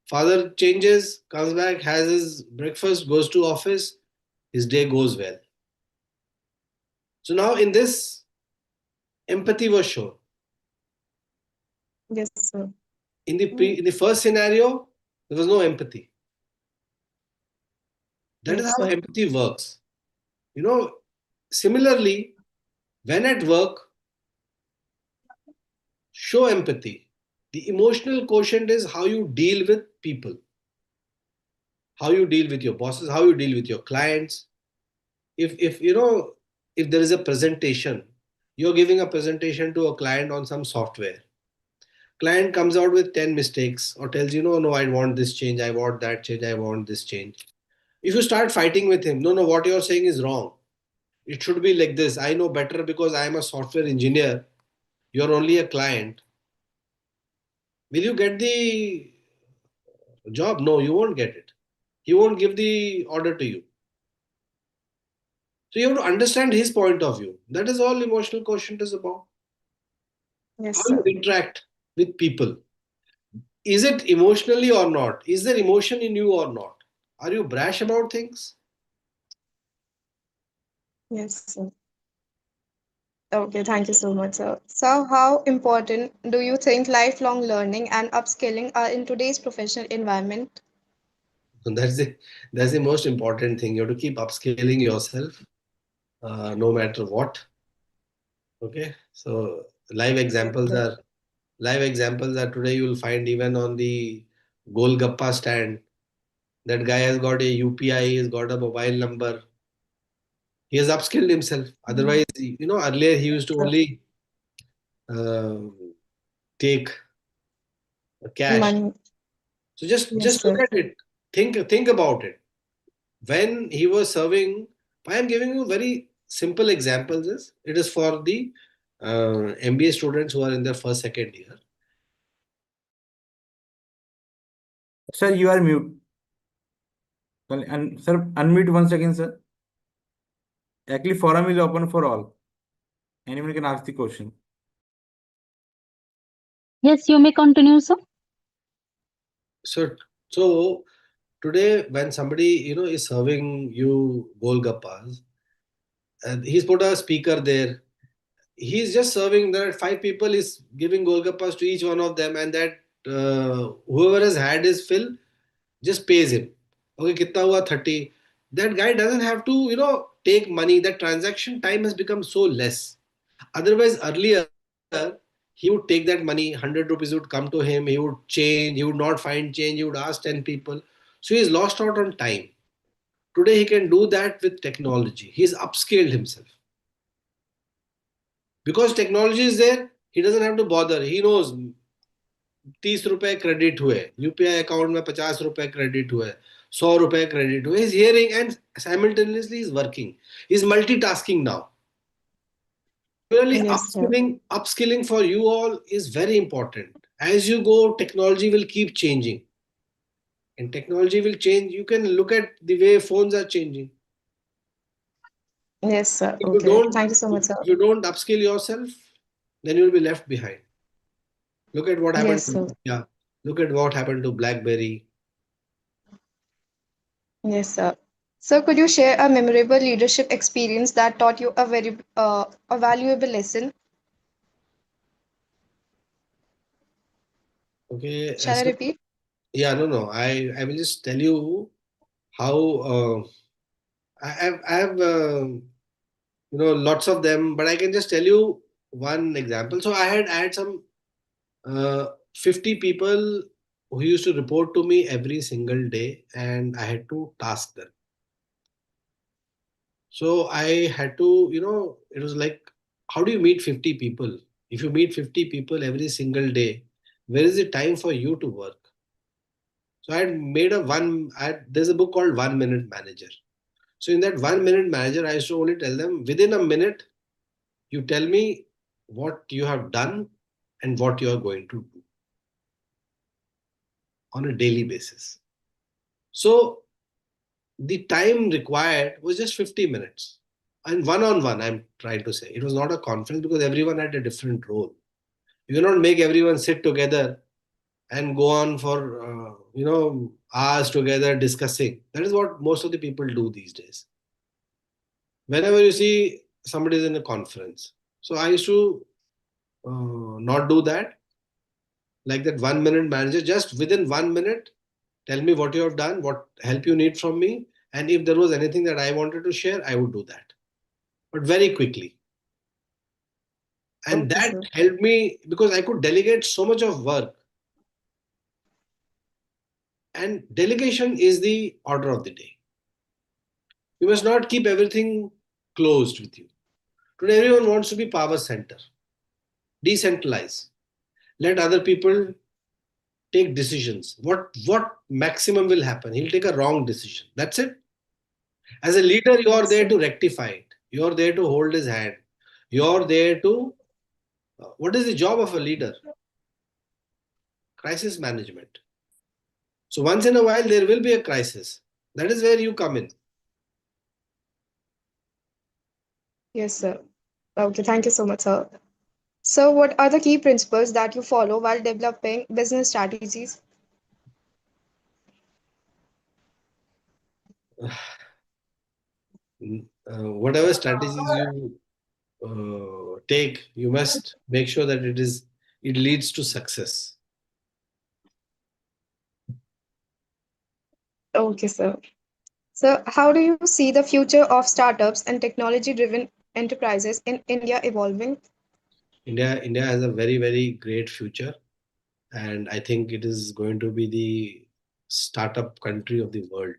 Father changes, comes back, has his breakfast, goes to office. His day goes well. So now in this, empathy was shown. Yes, sir. In the first scenario, there was no empathy. That is Yes, how sir. empathy works. You know, Similarly, when at work, show empathy. The emotional quotient is how you deal with people, how you deal with your bosses, how you deal with your clients. If there is a presentation, you're giving a presentation to a client on some software. Client comes out with 10 mistakes or tells you, no, no, I want this change, I want that change, I want this change. If you start fighting with him, no, no, what you're saying is wrong. It should be like this. I know better because I am a software engineer. You're only a client. Will you get the job? No, you won't get it. He won't give the order to you. So you have to understand his point of view. That is all emotional quotient is about. Yes, How you sir. interact with people. Is it emotionally or not? Is there emotion in you or not? Are you brash about things? Yes, sir. Okay, thank you so much, sir. So, how important do you think lifelong learning and upskilling are in today's professional environment? That's the most important thing. You have to keep upscaling yourself, no matter what. Okay. So Yes, sir. live examples are today you will find even on the Golgappa stand. That guy has got a UPI, he's got a mobile number. He has upskilled himself. Mhm. Otherwise, earlier he used Yes, to sir. only uh, take cash. Money. So just Yes, look sir. at it. Think about it. When he was serving, why I'm giving you very simple examples is it is for the MBA students who are in their first second year. Sir, you are mute. And sir, unmute once again, sir. Actually, forum is open for all. Anyone can ask the question. Yes, you may continue, sir. So today when somebody is serving you golgappas, and he's put a speaker there. He's just serving that five people is giving golgappas to each one of them, and that whoever has had his fill just pays him. Okay, kitna hua 30. That guy doesn't have to take money. That transaction time has become so less. Otherwise, earlier he would take that money, 100 rupees would come to him, he would change, he would not find change, he would ask 10 people. So he's lost out on time. Today he can do that with technology. He's upscaled himself. Because technology is there, he doesn't have to bother. He knows 30 रुपए credit हुए, UPI account में 50 रुपए credit हुए. ₹100 credit. He's hearing and simultaneously he's working. He's multitasking now. Really, Yes, sir. upskilling for you all is very important. As you go, technology will keep changing, and technology will change. You can look at the way phones are changing. Yes, sir. If you Okay. don't, Thank you so much, if sir. you don't upskill yourself, then you'll be left behind. Look at what happened Yes, to sir. yeah. Look at what happened to BlackBerry. Yes, sir. So, could you share a memorable leadership experience that taught you a valuable lesson? Okay, Shall I so repeat? yeah, no. I will just tell you how I have lots of them, but I can just tell you one example. So I had some 50 people who used to report to me every single day, and I had to task them. So I had to, it was like, how do you meet 50 people? If you meet 50 people every single day, where is the time for you to work? So I had made there's a book called 1 Minute Manager. So in that 1 minute manager, I used to only tell them within a minute, you tell me what you have done and what you are going to do on a daily basis. So the time required was just 50 minutes. And one on one, I'm trying to say. It was not a conference because everyone had a different role. You cannot make everyone sit together and go on for, hours together discussing. That is what most of the people do these days. Whenever you see somebody is in a conference. So I used to not do that. Like that 1 minute manager, just within 1 minute, tell me what you have done, what help you need from me. And if there was anything that I wanted to share, I would do that. But very quickly. And Okay, that sir. helped me because I could delegate so much of work. And delegation is the order of the day. You must not keep everything closed with you. Today, everyone wants to be power center. Decentralize. Let other people take decisions. What maximum will happen? He'll take a wrong decision. That's it. As a leader, you are Yes, there sir. to rectify it. You are there to hold his hand. You are there to. What is the job of a leader? Crisis management. So once in a while, there will be a crisis. That is where you come in. Yes, sir. Okay, thank you so much, sir. So, what are the key principles that you follow while developing business strategies? Whatever strategies you take, you must make sure that it leads to success. Okay, sir. So, how do you see the future of startups and technology-driven enterprises in India evolving? India has a very very great future, and I think it is going to be the startup country of the world.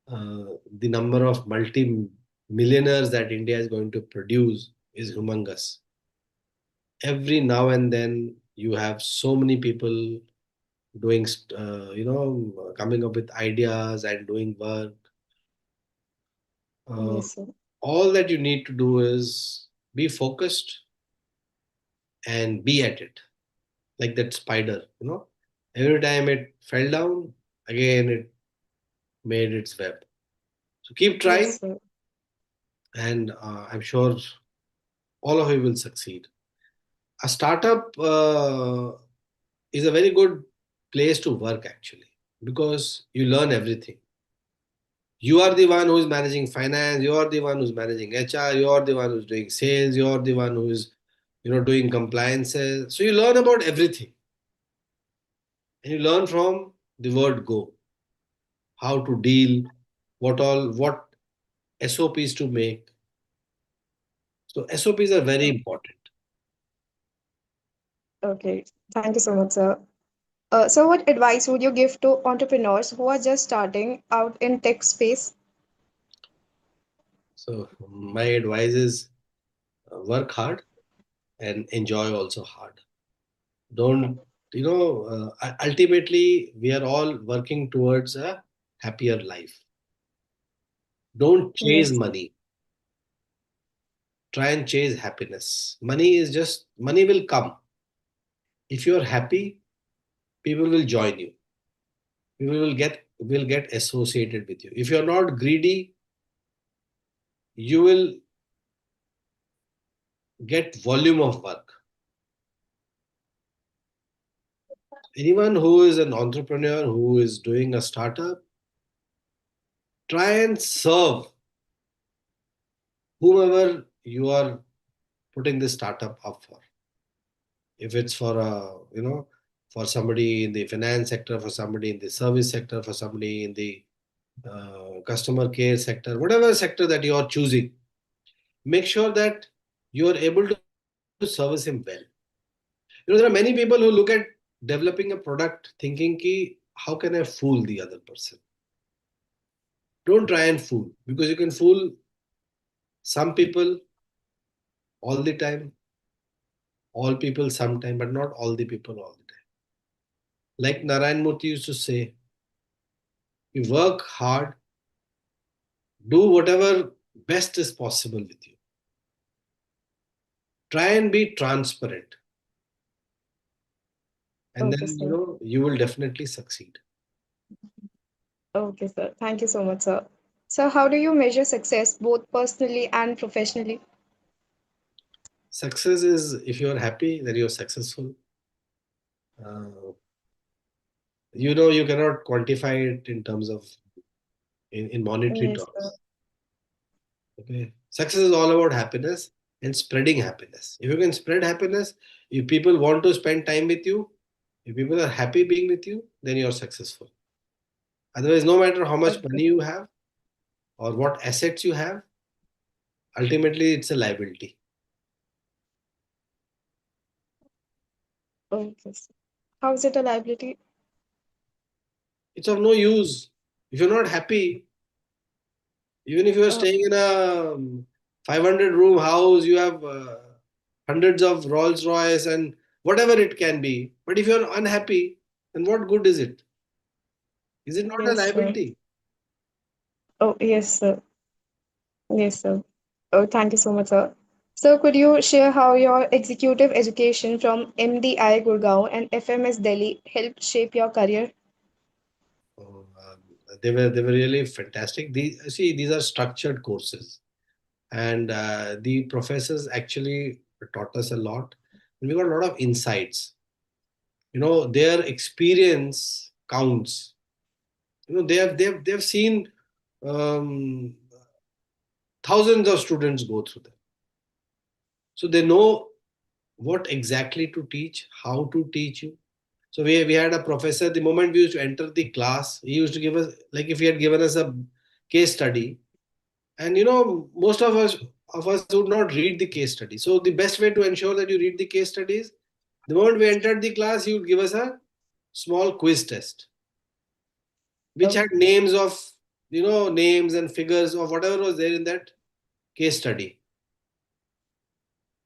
The number of multi-millionaires that India is going to produce is humongous. Every now and then, you have so many people doing, coming up with ideas and doing work. Uh, Yes, sir. all that you need to do is be focused and be at it, like that spider. Every time it fell down, again it made its web. So keep trying, Yes, sir. and I'm sure all of you will succeed. A startup is a very good place to work actually, because you learn everything. You are the one who is managing finance, you are the one who's managing HR, you are the one who's doing sales, you are the one who is doing compliances. So you learn about everything, and you learn from the word go, how to deal, what SOPs to make. So SOPs are very important. Okay. Thank you so much, sir. So, what advice would you give to entrepreneurs who are just starting out in tech space? So my advice is work hard and enjoy also hard. Don't, ultimately we are all working towards a happier life. Don't chase Yes. money. Try and chase happiness. Money will come. If you're happy, people will join you. People will get associated with you. If you're not greedy, you will get volume of work. Anyone who is an entrepreneur, who is doing a startup, try and serve whomever you are putting this startup up for. If it's for for somebody in the finance sector, for somebody in the service sector, for somebody in the customer care sector, whatever sector that you are choosing, make sure that you are able to service him well. There are many people who look at developing a product thinking ki, how can I fool the other person? Don't try and fool, because you can fool some people all the time, all people sometime, but not all the people all the time. Like Narayan Murthy used to say, you work hard, do whatever best is possible with you. Try and be transparent, and Okay, then sir. you will definitely succeed. Okay, sir. Thank you so much, sir. So, how do you measure success both personally and professionally? Success is, if you're happy, then you're successful. Uh, you cannot quantify it in terms of in monetary Yes, sir. terms. Okay, success is all about happiness and spreading happiness. If you can spread happiness, if people want to spend time with you, if people are happy being with you, then you're successful. Otherwise, no matter how much Okay. money you have or what assets you have, ultimately it's a liability. Okay, sir. How is it a liability? It's of no use. If you're not happy, even if you're Uh, staying in a 500 room house, you have hundreds of Rolls Royce and whatever it can be. But if you're unhappy, then what good is it? Is it not a yes, sir. liability? Oh, yes, sir. Yes, sir. Oh, thank you so much, sir. So, could you share how your executive education from MDI Gurgaon and FMS Delhi helped shape your career? Oh, they were really fantastic. These are structured courses, and the professors actually taught us a lot, and we got a lot of insights. Their experience counts. They have seen um, thousands of students go through them, so they know what exactly to teach, how to teach you. So we had a professor. The moment we used to enter the class, he used to give us, like, if he had given us a case study, and most of us would not read the case study. So the best way to ensure that you read the case studies, the moment we entered the class, he would give us a small quiz test, which Oh, had names and figures of whatever was there in that case study.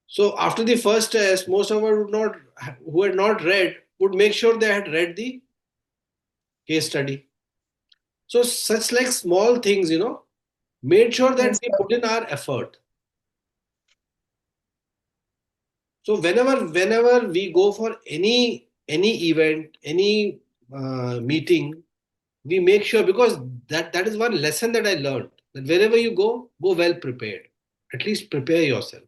So after the first test, most of us who had not read, would make sure they had read the case study. So such like small things, made sure that yes, we sir. put in our effort. So whenever we go for any event, any meeting, we make sure, because that is one lesson that I learned, that wherever you go well prepared. At least prepare yourself.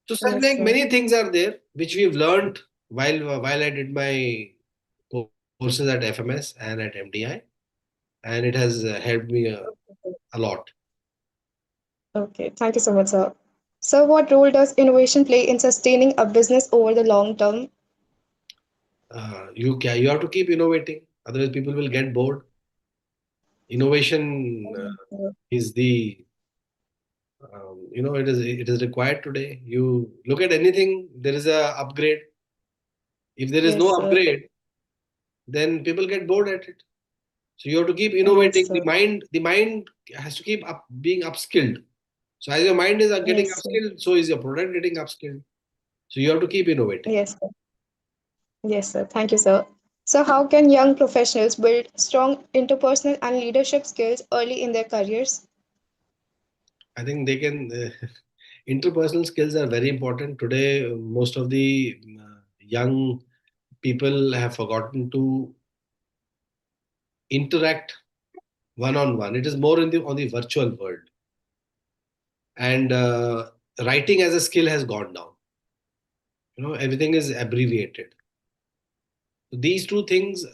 So such Yes, like sir. many things are there which we've learned while I did my courses at FMS and at MDI, and it has helped me a lot. Okay, thank you so much, sir. So, what role does innovation play in sustaining a business over the long term? You have to keep innovating, otherwise people will get bored. Innovation is the it is required today. You look at anything, there is a upgrade. If there is no Yes, sir. upgrade, then people get bored at it. So you have to keep Yes, innovating. sir. The mind has to keep being upskilled. So as your mind is getting Yes, sir. upskilled, so is your product getting upskilled. So you have to keep innovating. Yes, sir. Yes, sir. Thank you, sir. So, how can young professionals build strong interpersonal and leadership skills early in their careers? I think they can. Interpersonal skills are very important today. Most of the young people have forgotten to interact one on one. It is more in the on the virtual world, and writing as a skill has gone down. Everything is abbreviated. These two things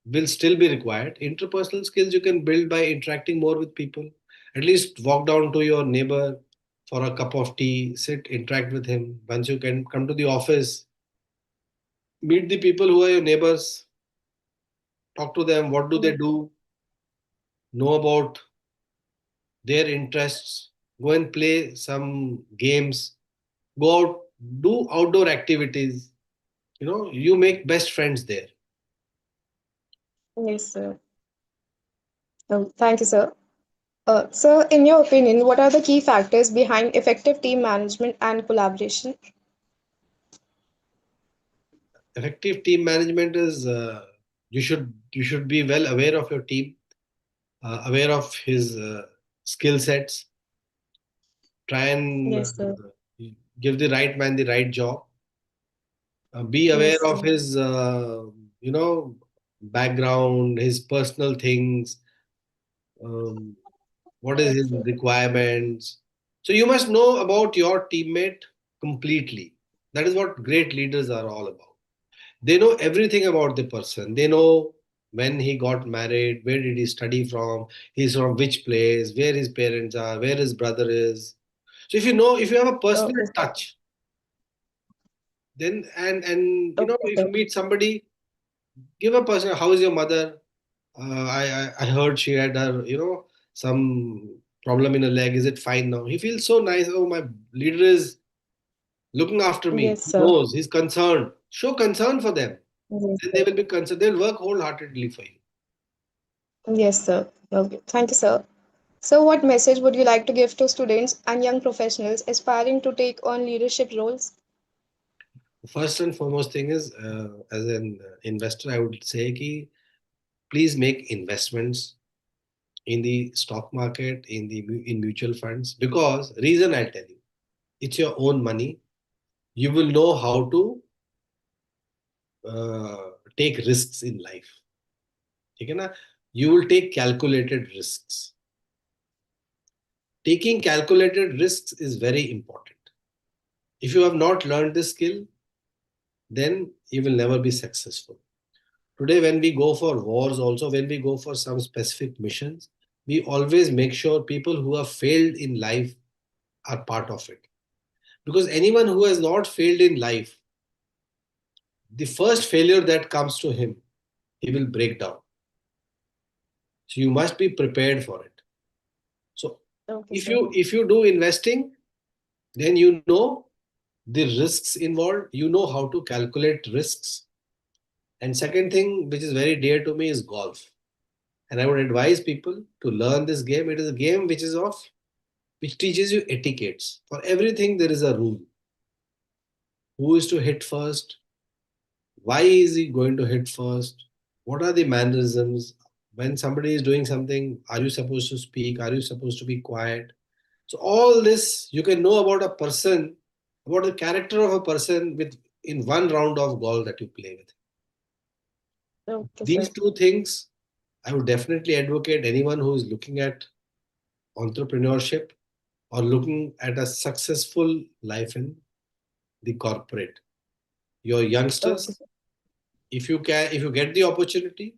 will still be required. Interpersonal skills you can build by interacting more with people. At least walk down to your neighbor for a cup of tea, sit, interact with him. Once you can come to the office, meet the people who are your neighbors, talk to them, what do they Mm. do, know about their interests, go and play some games, go out, do outdoor activities. You make best friends there. Yes, sir. Thank you, sir. So, in your opinion, what are the key factors behind effective team management and collaboration? Effective team management is you should be well aware of your team, aware of his skill sets, try and Yes, sir. give the right man the right job, be aware Yes, of sir. his background, his personal things, um, what is his Yes, sir. requirements. So you must know about your teammate completely. That is what great leaders are all about. They know everything about the person. They know when he got married, where did he study from, he's from which place, where his parents are, where his brother is. So if you have a personal Okay, sir. touch, then and Okay, if sir. you meet somebody, give a person, how is your mother? I heard she had her some problem in her leg. Is it fine now? He feels so nice. Oh, my leader is looking after me. Yes, He sir. knows. He's concerned. Show concern for them. Yes, Then they sir. will be concerned. They'll work wholeheartedly for you. Yes, sir. Okay. Thank you, sir. So, what message would you like to give to students and young professionals aspiring to take on leadership roles? First and foremost thing is, as an investor, I would say ki, please make investments in the stock market, in mutual funds. Because reason I'll tell you, it's your own money. You will know how to take risks in life. ठीक है ना? You will take calculated risks. Taking calculated risks is very important. If you have not learned this skill, then you will never be successful. Today, when we go for wars, also when we go for some specific missions, we always make sure people who have failed in life are part of it. Because anyone who has not failed in life, the first failure that comes to him, he will break down. So you must be prepared for it. So Okay, if sir. you do investing, then you know the risks involved, you know how to calculate risks. And second thing which is very dear to me is golf. And I would advise people to learn this game. It is a game which teaches you etiquettes. For everything there is a rule. Who is to hit first? Why is he going to hit first? What are the mannerisms? When somebody is doing something, are you supposed to speak? Are you supposed to be quiet? So all this you can know about a person, about the character of a person with in one round of golf that you play with. Okay, These sir. two things I would definitely advocate anyone who is looking at entrepreneurship or looking at a successful life in the corporate. Your Okay, youngsters, sir. if you get the opportunity,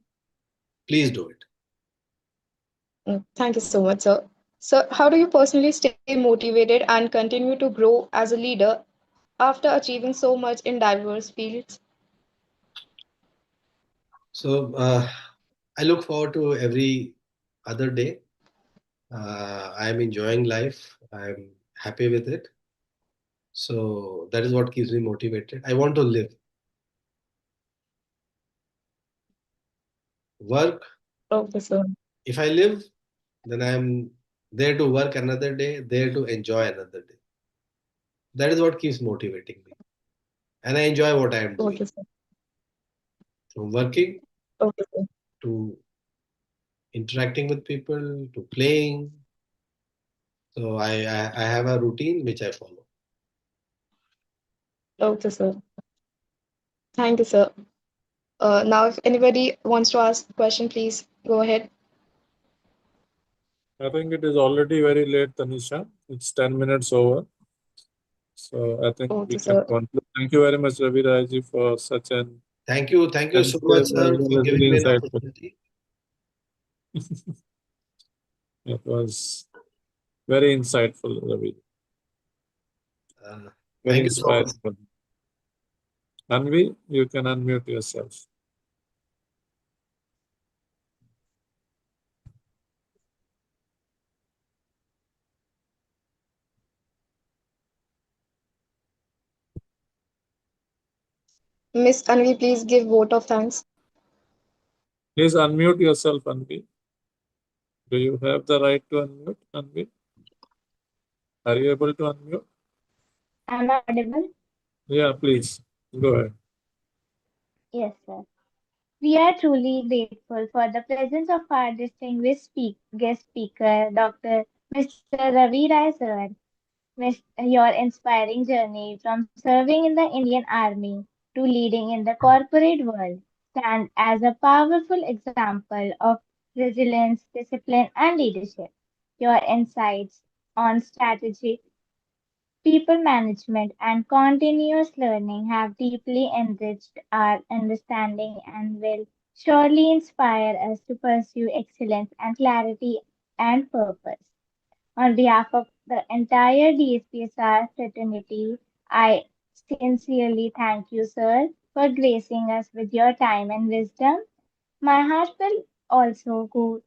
please do it. Thank you so much, sir. So, how do you personally stay motivated and continue to grow as a leader after achieving so much in diverse fields? So I look forward to every other day. I'm enjoying life. I'm happy with it. So that is what keeps me motivated. I want to live, work. Okay, sir. If I live, then I'm there to work another day, there to enjoy another day. That is what keeps motivating me. And I enjoy what I am doing. Okay, sir. from working Okay, sir. to interacting with people to playing. So I have a routine which I follow. Okay, sir. Thank you, sir. Now, if anybody wants to ask a question, please go ahead. I think it is already very late, Tanisha. It's 10 minutes over. So I think we Okay, can sir. conclude. Thank you very much, Ravi Raji, for such an Thank you so much, extensive sir, as well for as giving very me an insightful. opportunity. It was very insightful, Ravi. Very Thank you so much. inspiring. Anvi, you can unmute yourself. Miss Anvi, please give vote of thanks. Please unmute yourself, Anvi. Do you have the right to unmute, Anvi? Are you able to unmute? Am I audible? Yeah, please. Go ahead. Yes, sir. We are truly grateful for the presence of our distinguished guest speaker, Dr. Mr. Ravi Rai, sir. Your inspiring journey from serving in the Indian Army to leading in the corporate world stand as a powerful example of resilience, discipline, and leadership. Your insights on strategy, people management, and continuous learning have deeply enriched our understanding and will surely inspire us to pursue excellence and clarity and purpose. On behalf of the entire DSPSR fraternity, I sincerely thank you, sir, for gracing us with your time and wisdom. My heart will also go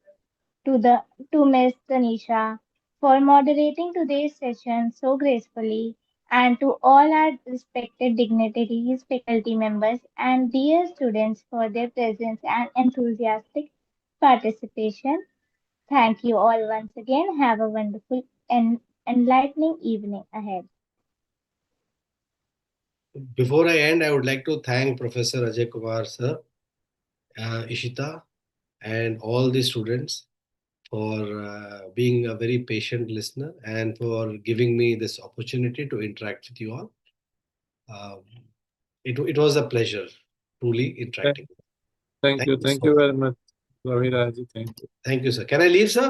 to the to Miss Tanisha for moderating today's session so gracefully, and to all our respected dignitaries, faculty members, and dear students for their presence and enthusiastic participation. Thank you all once again. Have a wonderful and enlightening evening ahead. Before I end, I would like to thank Professor Ajay Kumar, sir, Ishita, and all the students for being a very patient listener and for giving me this opportunity to interact with you all. Um, it was a pleasure, truly interacting. Thank Thank you. you Thank so you much. very much, Ravi Raji. Thank you. Thank you, sir. Can I leave, sir?